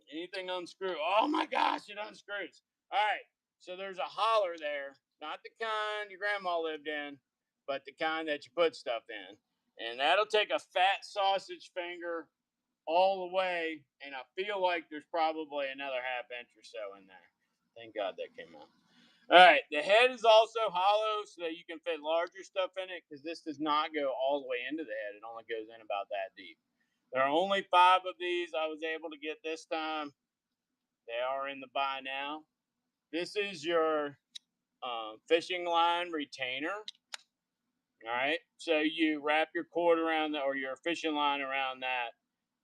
Anything unscrew? Oh my gosh, it unscrews. All right. So there's a holler there. Not the kind your grandma lived in, but the kind that you put stuff in. And that'll take a fat sausage finger all the way. And I feel like there's probably another half inch or so in there. Thank God that came out. All right, the head is also hollow so that you can fit larger stuff in it because this does not go all the way into the head. It only goes in about that deep. There are only 5 of these I was able to get this time. They are in the buy now. This is your fishing line retainer. All right, so you wrap your cord around that or your fishing line around that.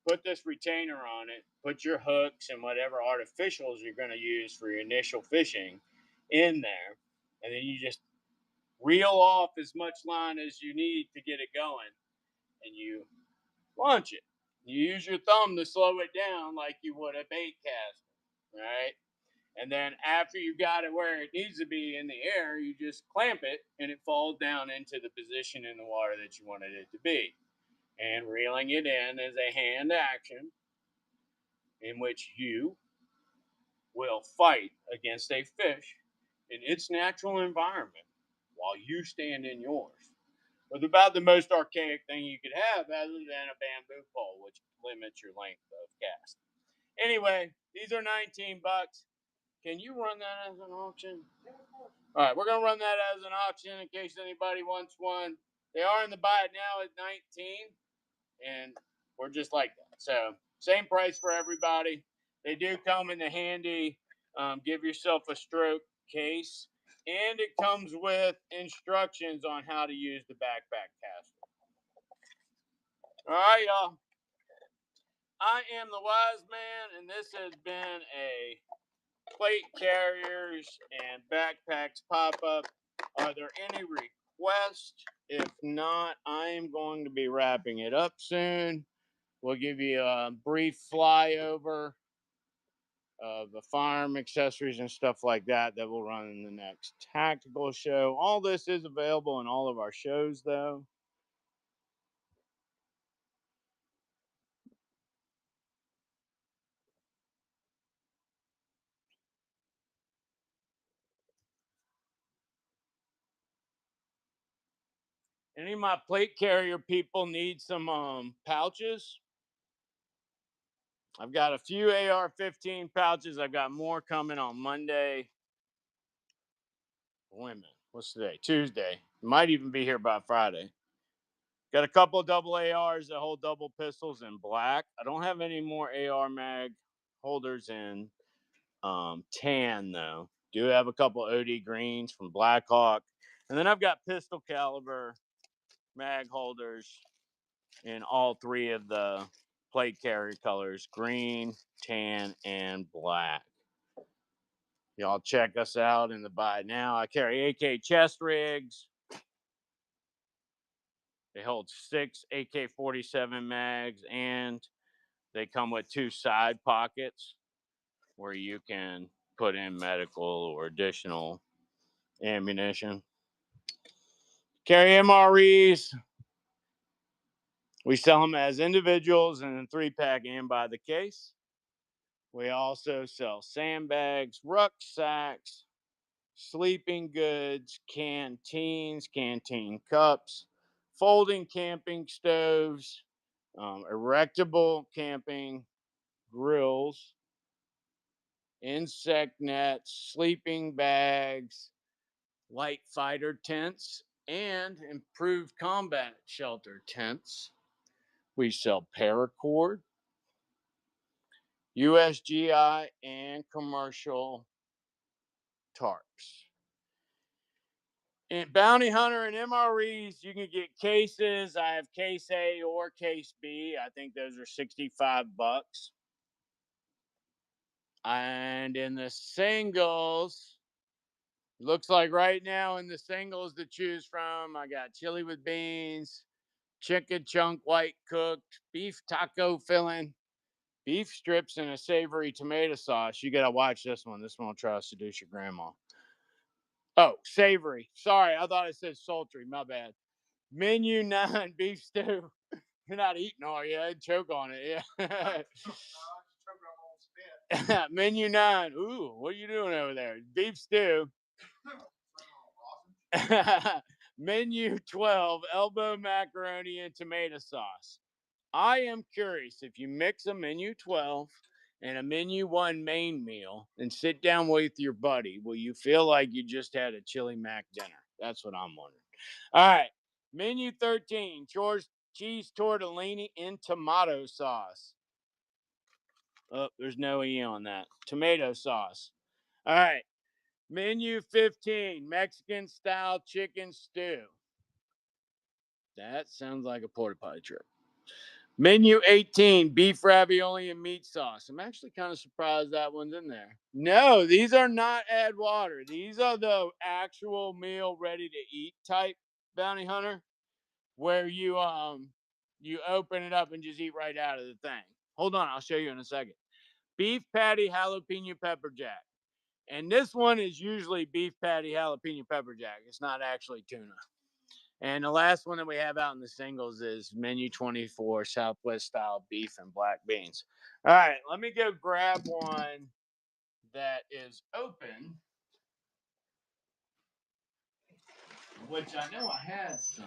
Put this retainer on it. Put your hooks and whatever artificials you're going to use for your initial fishing in there. And then you just reel off as much line as you need to get it going. And you launch it. You use your thumb to slow it down like you would a bait cast. Right? And then after you got it where it needs to be in the air, you just clamp it and it falls down into the position in the water that you wanted it to be. And reeling it in is a hand action in which you will fight against a fish in its natural environment while you stand in yours. It's about the most archaic thing you could have other than a bamboo pole, which limits your length of cast. Anyway, these are 19 bucks. Can you run that as an auction? All right, we're going to run that as an auction in case anybody wants one. They are in the buy it now at 19, and we're just like that. So, same price for everybody. They do come in the handy give yourself a stroke case, and it comes with instructions on how to use the backpack caster. All right, y'all. I am the wise man, and this has been a plate carriers and backpacks pop up. Are there any requests? If not, I am going to be wrapping it up soon. We'll give you a brief flyover of the farm accessories and stuff like that that will run in the next tactical show. All this is available in all of our shows, though. Any of my plate carrier people need some pouches? I've got a few AR-15 pouches. I've got more coming on Monday. Wait a minute. What's today? Tuesday. Might even be here by Friday. Got a couple of double ARs that hold double pistols in black. I don't have any more AR mag holders in tan, though. Do have a couple OD greens from Blackhawk. And then I've got pistol caliber mag holders in all three of the plate carrier colors: green, tan, and black. Y'all check us out in the buy now. I carry AK chest rigs. They hold 6 AK-47 mags, and they come with 2 side pockets where you can put in medical or additional ammunition. Carry MREs. We sell them as individuals in a 3-pack and by the case. We also sell sandbags, rucksacks, sleeping goods, canteens, canteen cups, folding camping stoves, erectable camping grills, insect nets, sleeping bags, light fighter tents, and improved combat shelter tents. We sell paracord, USGI, and commercial tarps. In Bounty Hunter and MREs, you can get cases. I have case A or case B. I think those are 65 bucks. And in the singles, looks like right now in the singles to choose from, I got chili with beans, chicken chunk white cooked, beef taco filling, beef strips, and a savory tomato sauce. You got to watch this one. This one will try to seduce your grandma. Oh, savory. Sorry, I thought it said sultry. My bad. Menu 9 beef stew. You're not eating, are you? I'd choke on it. Yeah. Menu 9. Ooh, what are you doing over there? Beef stew. Menu 12. Elbow macaroni and tomato sauce. I am curious if you mix a menu 12 and a menu 1 main meal and sit down with your buddy, will you feel like you just had a chili mac dinner? That's what I'm wondering. All right. Menu 13, cheese tortellini in tomato sauce. Oh, there's no E on that. Tomato sauce. All right. Menu 15, Mexican style chicken stew. That sounds like a porta potty trip. Menu 18, beef ravioli and meat sauce. I'm actually kind of surprised that one's in there. No, these are not add water. These are the actual meal ready to eat type Bounty Hunter, where you open it up and just eat right out of the thing. Hold on, I'll show you in a second. Beef patty jalapeno pepper jack. And this one is usually beef patty jalapeno pepper jack. It's not actually tuna. And the last one that we have out in the singles is menu 24, Southwest style beef and black beans. All right, let me go grab one that is open, which I know I had some.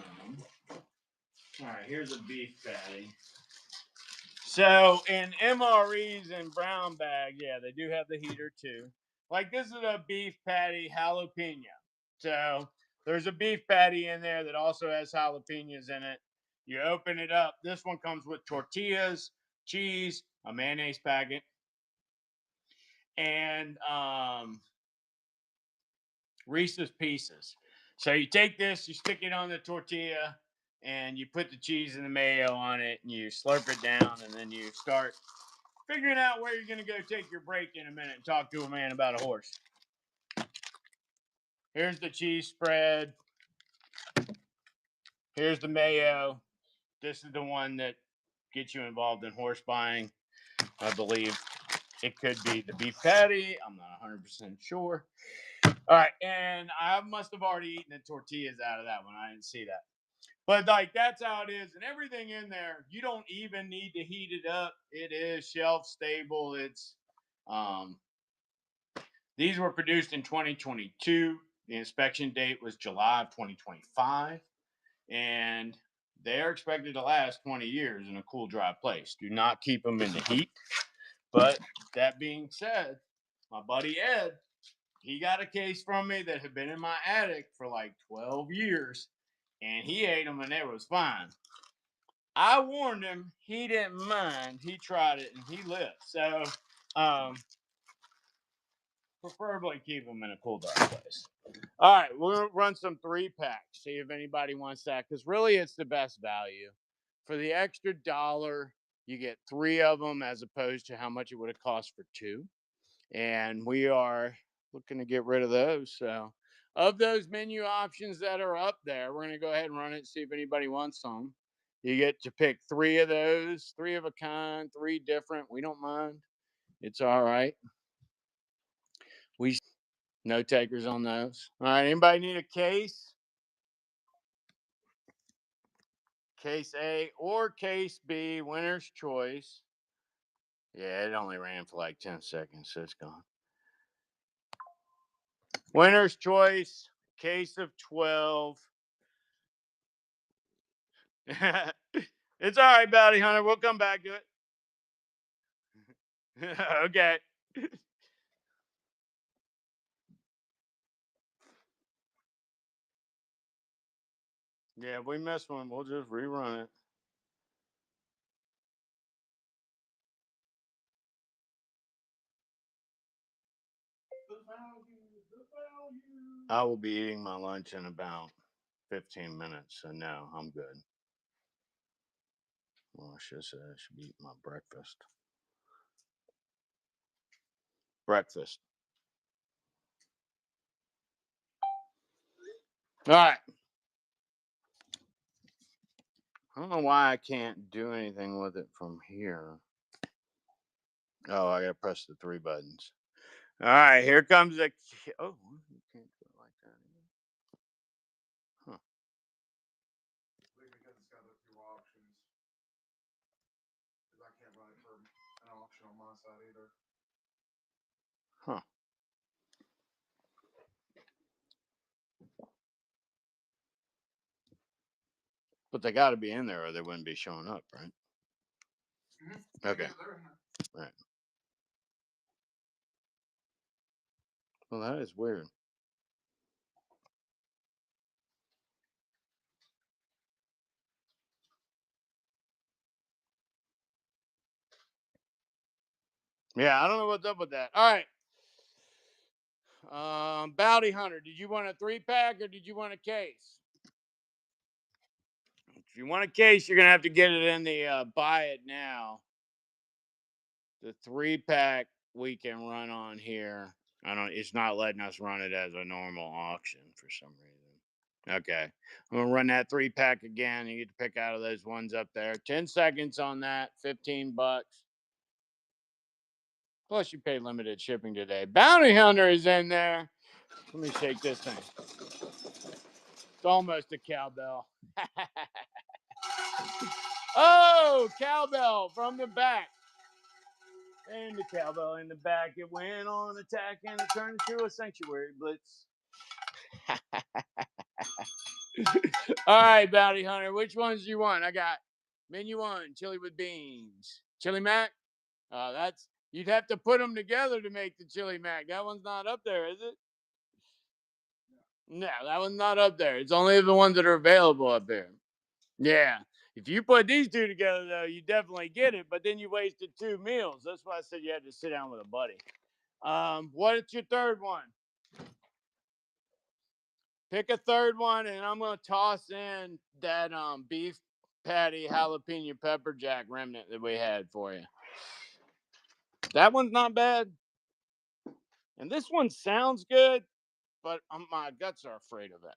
All right, here's a beef patty. So in MREs and brown bag, yeah, they do have the heater too. Like this is a beef patty jalapeno. So there's a beef patty in there that also has jalapenos in it. You open it up. This one comes with tortillas, cheese, a mayonnaise packet, and Reese's Pieces. So you take this, you stick it on the tortilla, and you put the cheese and the mayo on it, and you slurp it down, and then you start figuring out where you're going to go take your break in a minute and talk to a man about a horse. Here's the cheese spread. Here's the mayo. This is the one that gets you involved in horse buying. I believe it could be the beef patty. I'm not 100% sure. All right, and I must have already eaten the tortillas out of that one. I didn't see that. But like that's how it is, and everything in there, you don't even need to heat it up. It is shelf stable. It's these were produced in 2022. The inspection date was July of 2025, and they are expected to last 20 years in a cool, dry place. Do not keep them in the heat. But that being said, my buddy Ed, he got a case from me that had been in my attic for like 12 years, and he ate them and it was fine. I warned him. He didn't mind. He tried it and he lived. So, preferably keep them in a cool, dark place. All right, we're going to run some 3-packs, see if anybody wants that, because really it's the best value. For the extra $1, you get 3 of them as opposed to how much it would have cost for 2. And we are looking to get rid of those. So, of those menu options that are up there, we're going to go ahead and run it and see if anybody wants some. You get to pick 3 of those, 3 of a kind, 3 different. We don't mind. It's all right. We no takers on those. All right, anybody need a case? Case A or case B, winner's choice. Yeah, it only ran for like 10 seconds, so it's gone. Winner's choice, case of 12. It's all right, Bounty Hunter. We'll come back to it. Okay. Yeah, if we miss one, we'll just rerun it. I will be eating my lunch in about 15 minutes, so no, I'm good. Well, I should say I should be eating my breakfast. Breakfast. All right. I don't know why I can't do anything with it from here. Oh, I gotta press the 3 buttons. All right, here comes the. Oh, you can't do it like that. Huh. Because it's got a few options. Because I can't run it for an auction on my side either. Huh. But they got to be in there or they wouldn't be showing up, right? Mm-hmm. Okay. Right. Well, that is weird. Yeah, I don't know what's up with that. All right. Bounty Hunter, did you want a 3-pack or did you want a case? If you want a case, you're gonna have to get it in the buy it now. The 3-pack we can run on here. It's not letting us run it as a normal auction for some reason. Okay. I'm gonna run that 3-pack again. You get to pick out of those ones up there. 10 seconds on that, $15. Plus you pay limited shipping today. Bounty Hunter is in there. Let me shake this thing. It's almost a cowbell. Oh, cowbell from the back. And the cowbell in the back, it went on attack and it turned into a sanctuary blitz. All right, Bounty Hunter, which ones do you want? I got menu 1, chili with beans. Chili mac? That's you'd have to put them together to make the chili mac. That one's not up there, is it? No, that one's not up there. It's only the ones that are available up there. Yeah. If you put these two together, though, you definitely get it. But then you wasted 2 meals. That's why I said you had to sit down with a buddy. What's your third one? Pick a third one, and I'm gonna toss in that beef patty jalapeno pepper jack remnant that we had for you. That one's not bad, and this one sounds good, but my guts are afraid of it.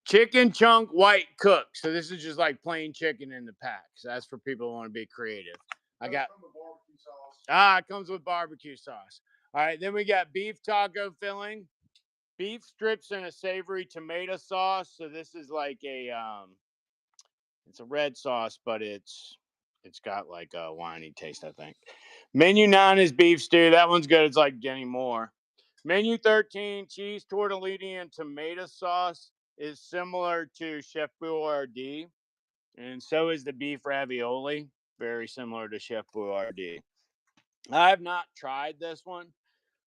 Chicken chunk white cook. So this is just like plain chicken in the pack. So that's for people who want to be creative. I got barbecue sauce. it comes with barbecue sauce. All right, then we got beef taco filling, beef strips in a savory tomato sauce. So this is like a it's a red sauce, but it's got like a winey taste, I think. Menu 9 is beef stew. That one's good. It's like Denny Moore. Menu 13, cheese tortellini and tomato sauce, is similar to Chef Boyardee, and so is the beef ravioli. Very similar to Chef Boyardee. I have not tried this one,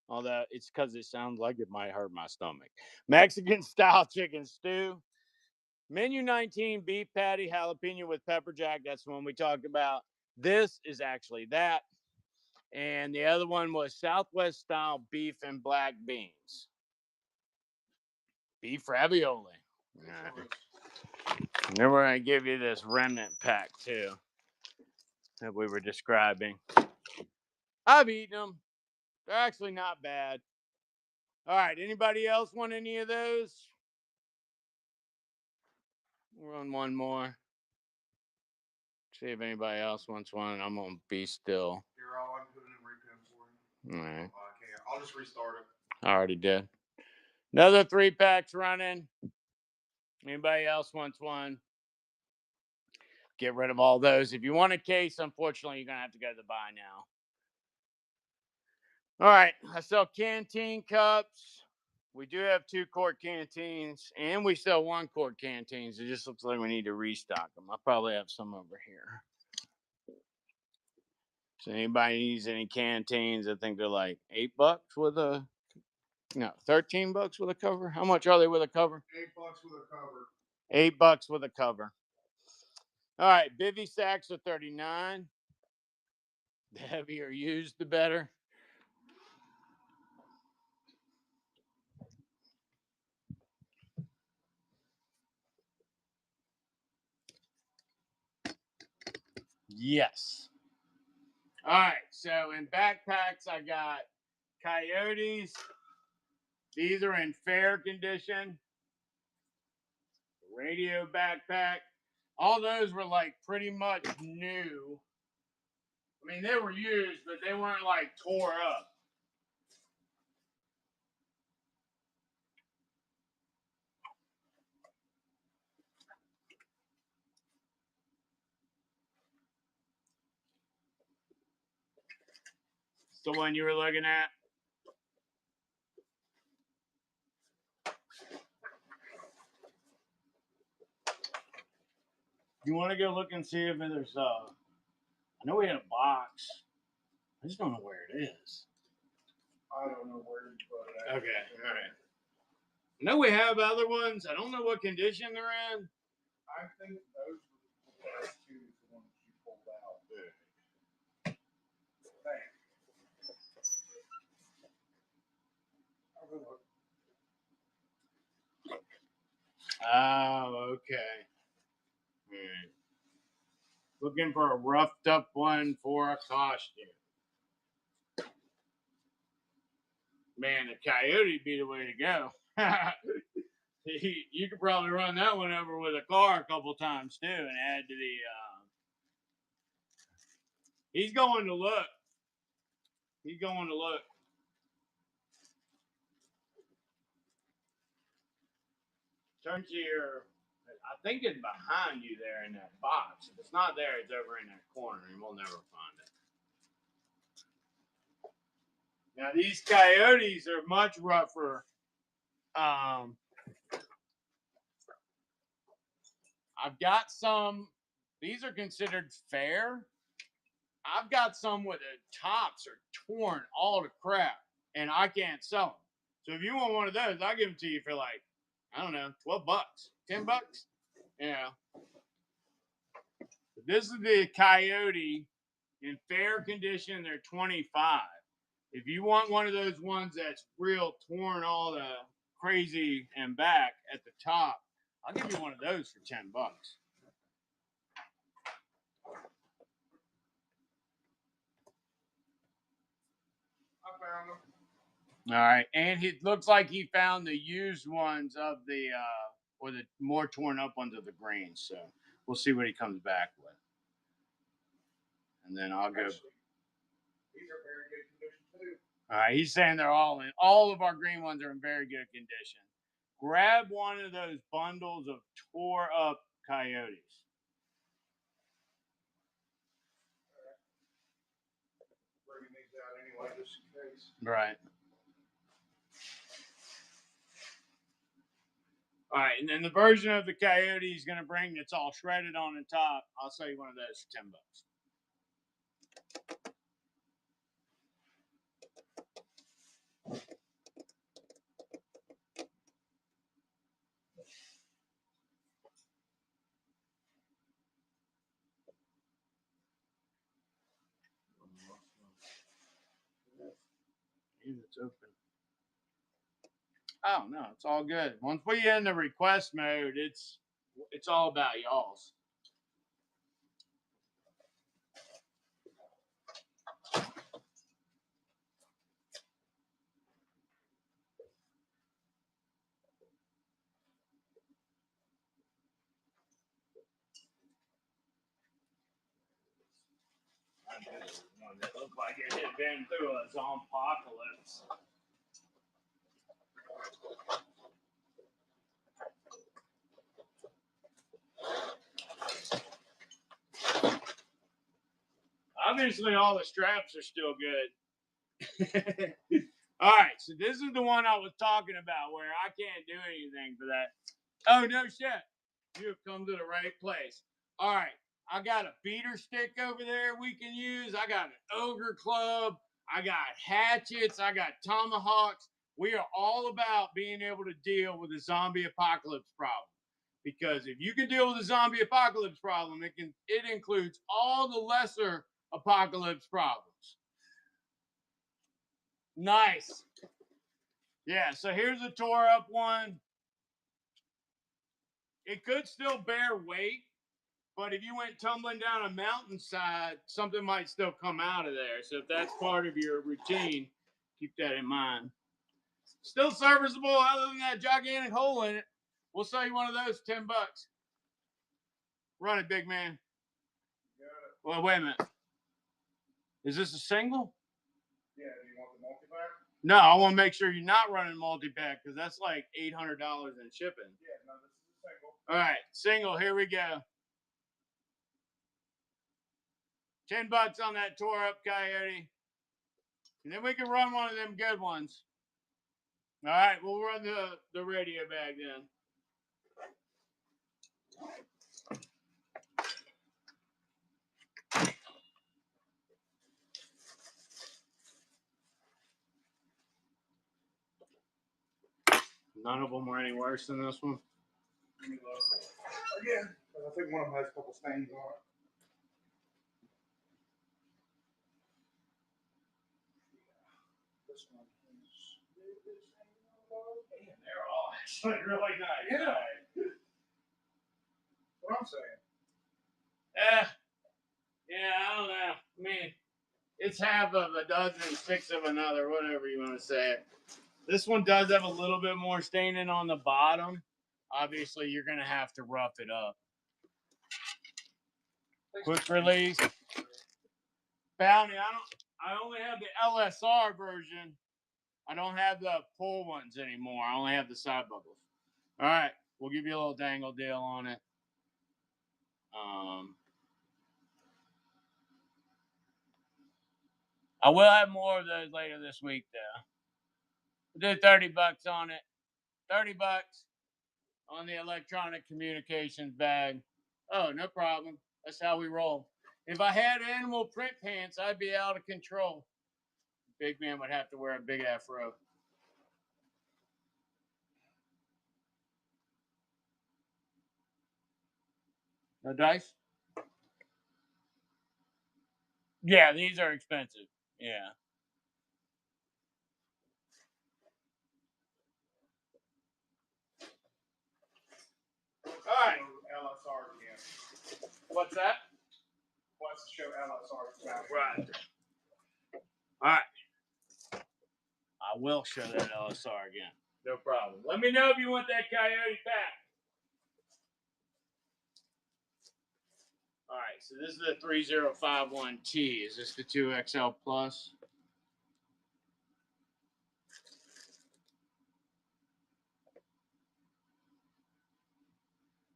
although it's because it sounds like it might hurt my stomach. Mexican style chicken stew. Menu 19, beef patty, jalapeno with pepper jack. That's the one we talked about. This is actually that. And the other one was Southwest style beef and black beans. Beef ravioli. Right. And then we're going to give you this remnant pack too that we were describing. I've eaten them. They're actually not bad. All right. Anybody else want any of those? We'll run one more. See if anybody else wants one. I'm going to be still. Here, I'll put it in repin for you. All right. I can't. I'll just restart it. I already did. Another 3 packs running. Anybody else wants one? Get rid of all those. If you want a case, unfortunately, you're going to have to go to the buy now. All right. I sell canteen cups. We do have 2-quart canteens, and we sell 1-quart canteens. It just looks like we need to restock them. I probably have some over here. So anybody needs any canteens? I think they're like $8 with a, no, $13 with a cover. How much are they with a cover? $8 with a cover. $8 with a cover. All right, bivy sacks are $39. The heavier used, the better. Yes. All right, so in backpacks, I got Coyotes. These are in fair condition. Radio backpack. All those were like pretty much new. I mean, they were used, but they weren't like tore up. It's the one you were looking at. You want to go look and see if there's I know we had a box. I just don't know where it is. I don't know where you put it at. Okay, all right. I know we have other ones. I don't know what condition they're in. I think those were the first 2, the ones you pulled out. Oh, okay. All right. Looking for a roughed up one for a costume. Man, the Coyote be the way to go. You could probably run that one over with a car a couple times too and add to the. He's going to look. He's going to look. Turn to your. I think it's behind you there in that box. If it's not there, it's over in that corner, and we'll never find it. Now these coyotes are much rougher. I've got some. These are considered fair. I've got some where the tops are torn all to crap, and I can't sell them. So if you want one of those, I'll give them to you for like, I don't know, $12, $10. Yeah. This is the coyote in fair condition. They're 25. If you want one of those ones that's real torn all the crazy and back at the top, I'll give you one of those for $10. All right, and it looks like he found the used ones of the or the more torn up ones of the greens. So we'll see what he comes back with, and then I'll go. Actually, these are very good condition too. All right, he's saying they're all in. All of our green ones are in very good condition. Grab one of those bundles of tore up coyotes. Bringing these out anyway, just in case. Right. All right, and then the version of the coyote he's going to bring that's all shredded on the top, I'll sell you one of those for $10. It's open. Oh no, it's all good. Once we get in the request mode, it's all about y'all's. One that looked like it had been through a zombie-apocalypse. Obviously, all the straps are still good. All right, so this is the one I was talking about where I can't do anything for that. Oh, no shit. You have come to the right place. All right, I got a beater stick over there we can use. I got an ogre club. I got hatchets. I got tomahawks. We are all about being able to deal with the zombie apocalypse problem. Because if you can deal with the zombie apocalypse problem, it includes all the lesser apocalypse problems. Nice. Yeah, so here's a tore up one. It could still bear weight, but if you went tumbling down a mountainside, something might still come out of there. So if that's part of your routine, keep that in mind. Still serviceable other than that gigantic hole in it. We'll sell you one of those for $10. Run it, big man. Well, wait a minute. Is this a single? Yeah, do you want the multi-pack? No, I want to make sure you're not running multi-pack because that's like $800 in shipping. Yeah, no, this is a single. All right, single. Here we go. $10 on that tore up coyote. And then we can run one of them good ones. All right, we'll run the radio bag then. None of them were any worse than this one. Let me look. Again, I think one of them has a couple stains on it. This one is. Man, they're all actually really nice. Yeah. What I'm saying. Yeah, I don't know. I mean, it's half of a dozen, six of another, whatever you want to say it. This one does have a little bit more staining on the bottom. Obviously, you're going to have to rough it up. Quick release. Bounty, I only have the LSR version. I don't have the pull ones anymore. I only have the side buckles. All right, we'll give you a little dangle deal on it. I will have more of those later this week, though. We'll do $30 on it. $30 on the electronic communications bag. Oh, no problem. That's how we roll. If I had animal print pants, I'd be out of control. Big man would have to wear a big afro. No dice? Yeah, these are expensive. Yeah. All right. LSR again. What's that? Wants to show LSR back. Right. All right. I will show that LSR again. No problem. Let me know if you want that coyote back. All right, so this is the 3051T. Is this the 2XL Plus?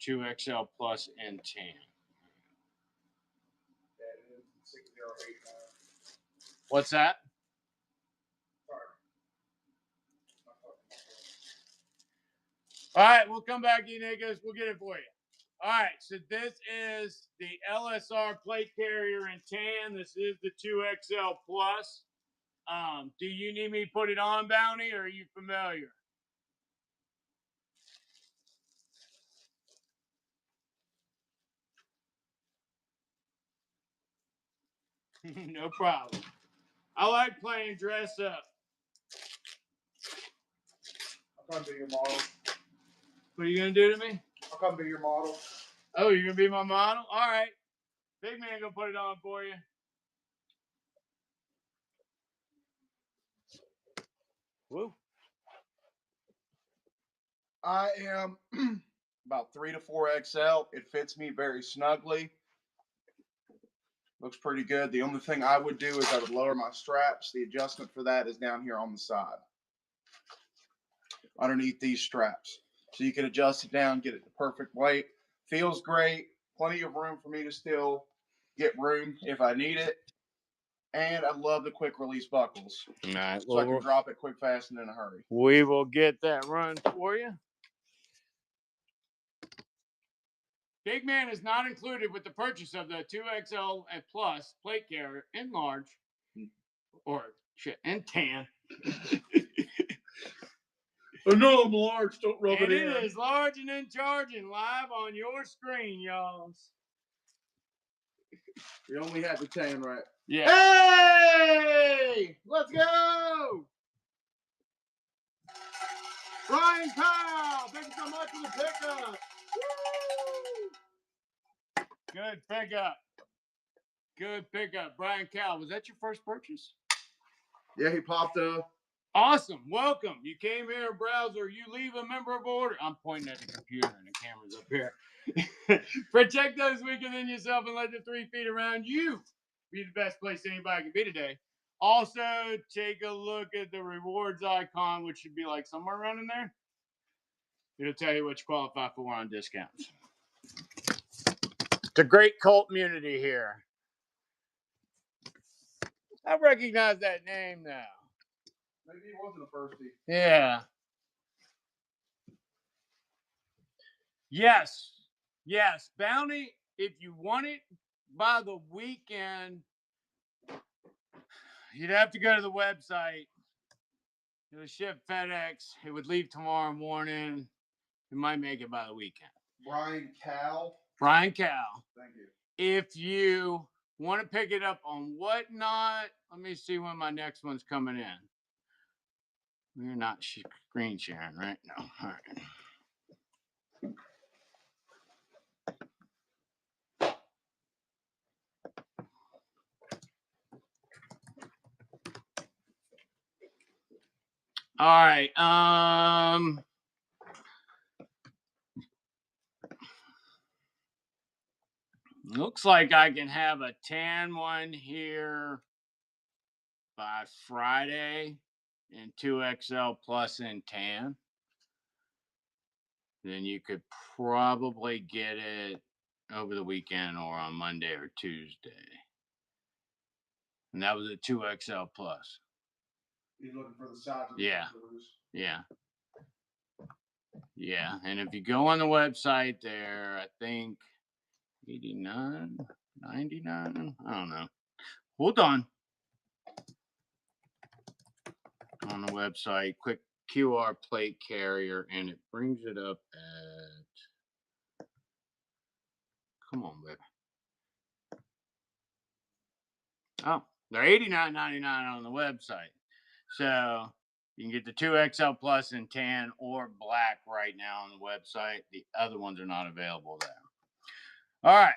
$2XL Plus and tan. That is 6089. What's that? Sorry. All right, we'll come back, you niggas. We'll get it for you. All right, so this is the LSR plate carrier in tan. This is the 2XL Plus. Do you need me to put it on, Bounty, or are you familiar? No problem. I like playing dress up. I'll come be your model. What are you gonna do to me? I'll come be your model. Oh, you're gonna be my model? All right. Big man gonna put it on for you. Woo. I am about 3 to 4XL. It fits me very snugly. Looks pretty good. The only thing I would do is I would lower my straps. The adjustment for that is down here on the side, underneath these straps. So you can adjust it down, get it the perfect weight. Feels great. Plenty of room for me to still get room if I need it. And I love the quick release buckles. All right. So I can drop it quick, fast, and in a hurry. We will get that run for you. Big man is not included with the purchase of the 2XL and Plus plate carrier in large, or shit, in tan. I know I'm large. Don't rub And it in. it is large and in charge and live on your screen, y'all. We only had the tan right. Yeah. Hey! Let's go! Brian Kyle, thank you so much for the pickup. Woo! Good pickup. Good pickup. Brian Cal, was that your first purchase? Yeah, he popped up. Awesome. Welcome. You came here, browser. You leave a memorable order. I'm pointing at the computer and the camera's up here. Protect those weaker than yourself and let the 3 feet around you be the best place anybody can be today. Also, take a look at the rewards icon, which should be like somewhere around in there. It'll tell you what you qualify for on discounts. It's a great cult community here. I recognize that name now. Maybe he wasn't a firstie. Yeah. Yes. Yes. Bounty, if you want it by the weekend, you'd have to go to the website. It would ship FedEx. It would leave tomorrow morning. You might make it by the weekend. Brian Cal. Brian Cal. Thank you. If you want to pick it up on Whatnot, let me see when my next one's coming in. We're not screen sharing, right? No. All right. All right. Looks like I can have a tan one here by Friday and 2XL Plus in tan. Then you could probably get it over the weekend or on Monday or Tuesday. And that was a 2XL plus. You're looking for the size of the Yeah. contours. Yeah. Yeah. And if you go on the website there, I think 89, 99, I don't know. Hold on. On the website, quick QR plate carrier, and it brings it up at, come on, baby. Oh, they're $89.99 on the website. So you can get the 2XL plus in tan or black right now on the website. The other ones are not available there. All right.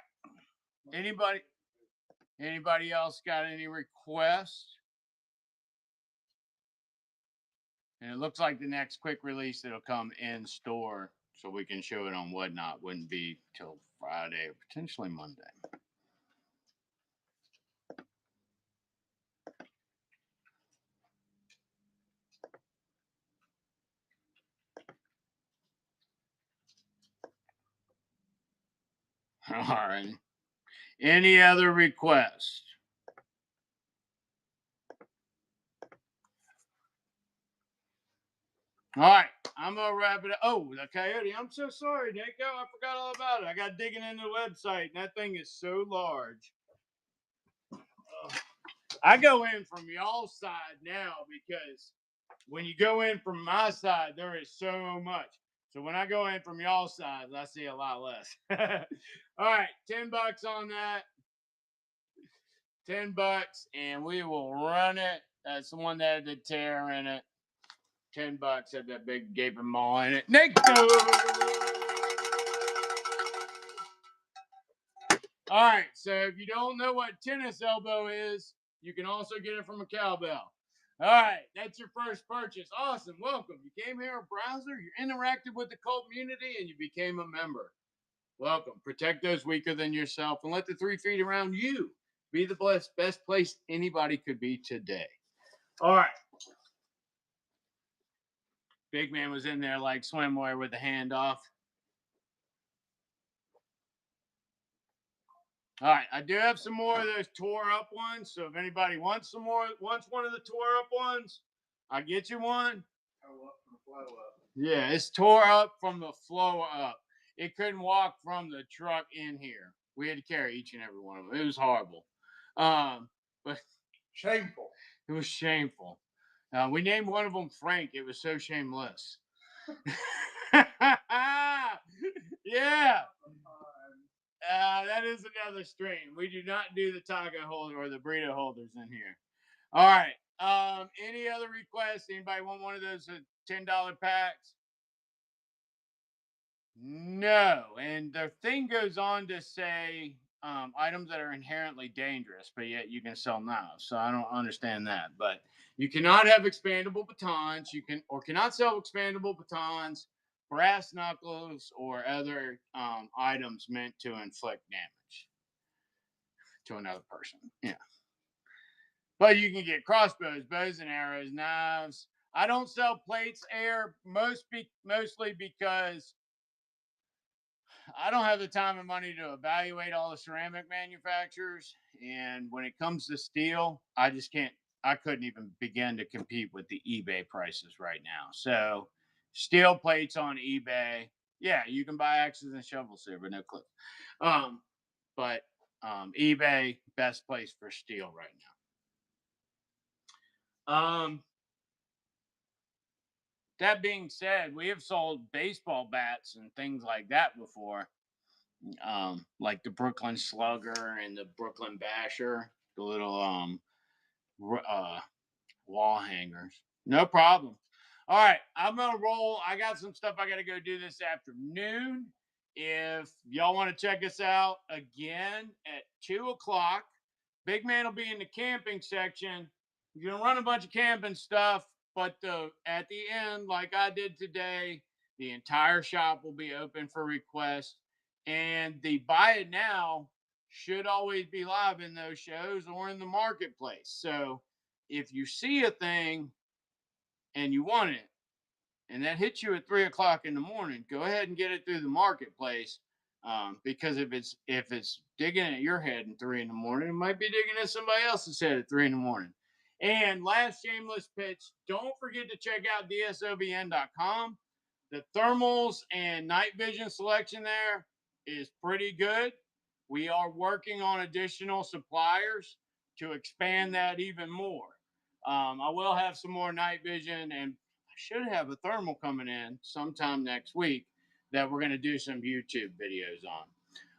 Anybody else got any requests? And it looks like the next quick release that'll come in store so we can show it on Whatnot wouldn't be till Friday or potentially Monday. All right. Any other requests? All right, I'm gonna wrap it up. Oh, the coyote. I'm so sorry, Nico. I forgot all about it. I got digging into the website, and that thing is so large. I go in from y'all's side now because when you go in from my side, there is so much. So when I go in from y'all's side, I see a lot less. All right, $10 on that. $10, and we will run it. That's the one that had the tear in it. $10 had that big gaping maw in it. Nico! All right, so if you don't know what tennis elbow is, you can also get it from a cowbell. All right, that's your first purchase. Awesome, welcome. You came here a browser, you interacted with the cult community, and you became a member. Welcome. Protect those weaker than yourself, and let the 3 feet around you be the best place anybody could be today. All right. Big man was in there like swimwear with the handoff. All right, I do have some more of those tore up ones. So if anybody wants one of the tore up ones, I'll get you one. Yeah, it's tore up from the flow up. It couldn't walk from the truck in here. We had to carry each and every one of them. It was horrible. But Shameful. It was shameful. We named one of them Frank. It was so shameless. Yeah. That is another stream. We do not do the taco holder or the burrito holders in here. All right. Any other requests? Anybody want one of those $10 packs? No. And the thing goes on to say items that are inherently dangerous, but yet you can sell knives. So I don't understand that. But you cannot have expandable batons. You cannot sell expandable batons, brass knuckles, or other items meant to inflict damage to another person. Yeah. But you can get crossbows, bows and arrows, knives. I don't sell plates, mostly because I don't have the time and money to evaluate all the ceramic manufacturers. And when it comes to steel, I just can't, I couldn't even begin to compete with the eBay prices right now. So steel plates on eBay. Yeah, you can buy axes and shovels there, but no clips. But eBay, best place for steel right now. That being said, we have sold baseball bats and things like that before. Like the Brooklyn Slugger and the Brooklyn Basher, the little wall hangers. No problem. All right, I'm gonna roll. I got some stuff I gotta go do this afternoon. If y'all want to check us out again at 2:00, Big Man will be in the camping section. You're gonna run a bunch of camping stuff, but at the end, like I did today, the entire shop will be open for requests. And the buy it now should always be live in those shows or in the marketplace. So if you see a thing and you want it, and that hits you at 3:00 in the morning, go ahead and get it through the marketplace. Because if it's digging at your head at 3 a.m, it might be digging at somebody else's head at 3 a.m. And last shameless pitch, don't forget to check out dsobn.com. The thermals and night vision selection there is pretty good. We are working on additional suppliers to expand that even more. I will have some more night vision, and I should have a thermal coming in sometime next week that we're going to do some YouTube videos on.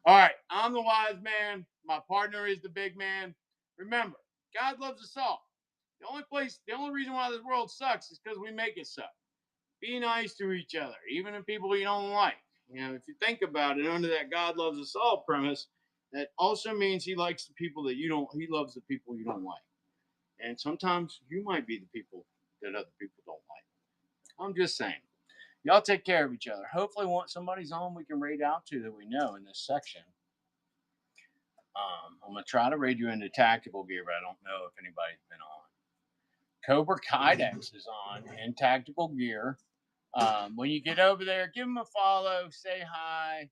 All right, I'm the wise man. My partner is the big man. Remember, God loves us all. The only reason why this world sucks is because we make it suck. Be nice to each other, even to people you don't like. You know, if you think about it, under that God loves us all premise, that also means He likes the people that you don't. He loves the people you don't like, and sometimes you might be the people that other people don't like. I'm just saying. Y'all take care of each other. Hopefully, once somebody's on, we can raid out to that we know in this section. I'm gonna try to raid you into tactical gear, but I don't know if anybody's been on. Cobra Kydex is on in tactical gear. When you get over there, give him a follow, say hi.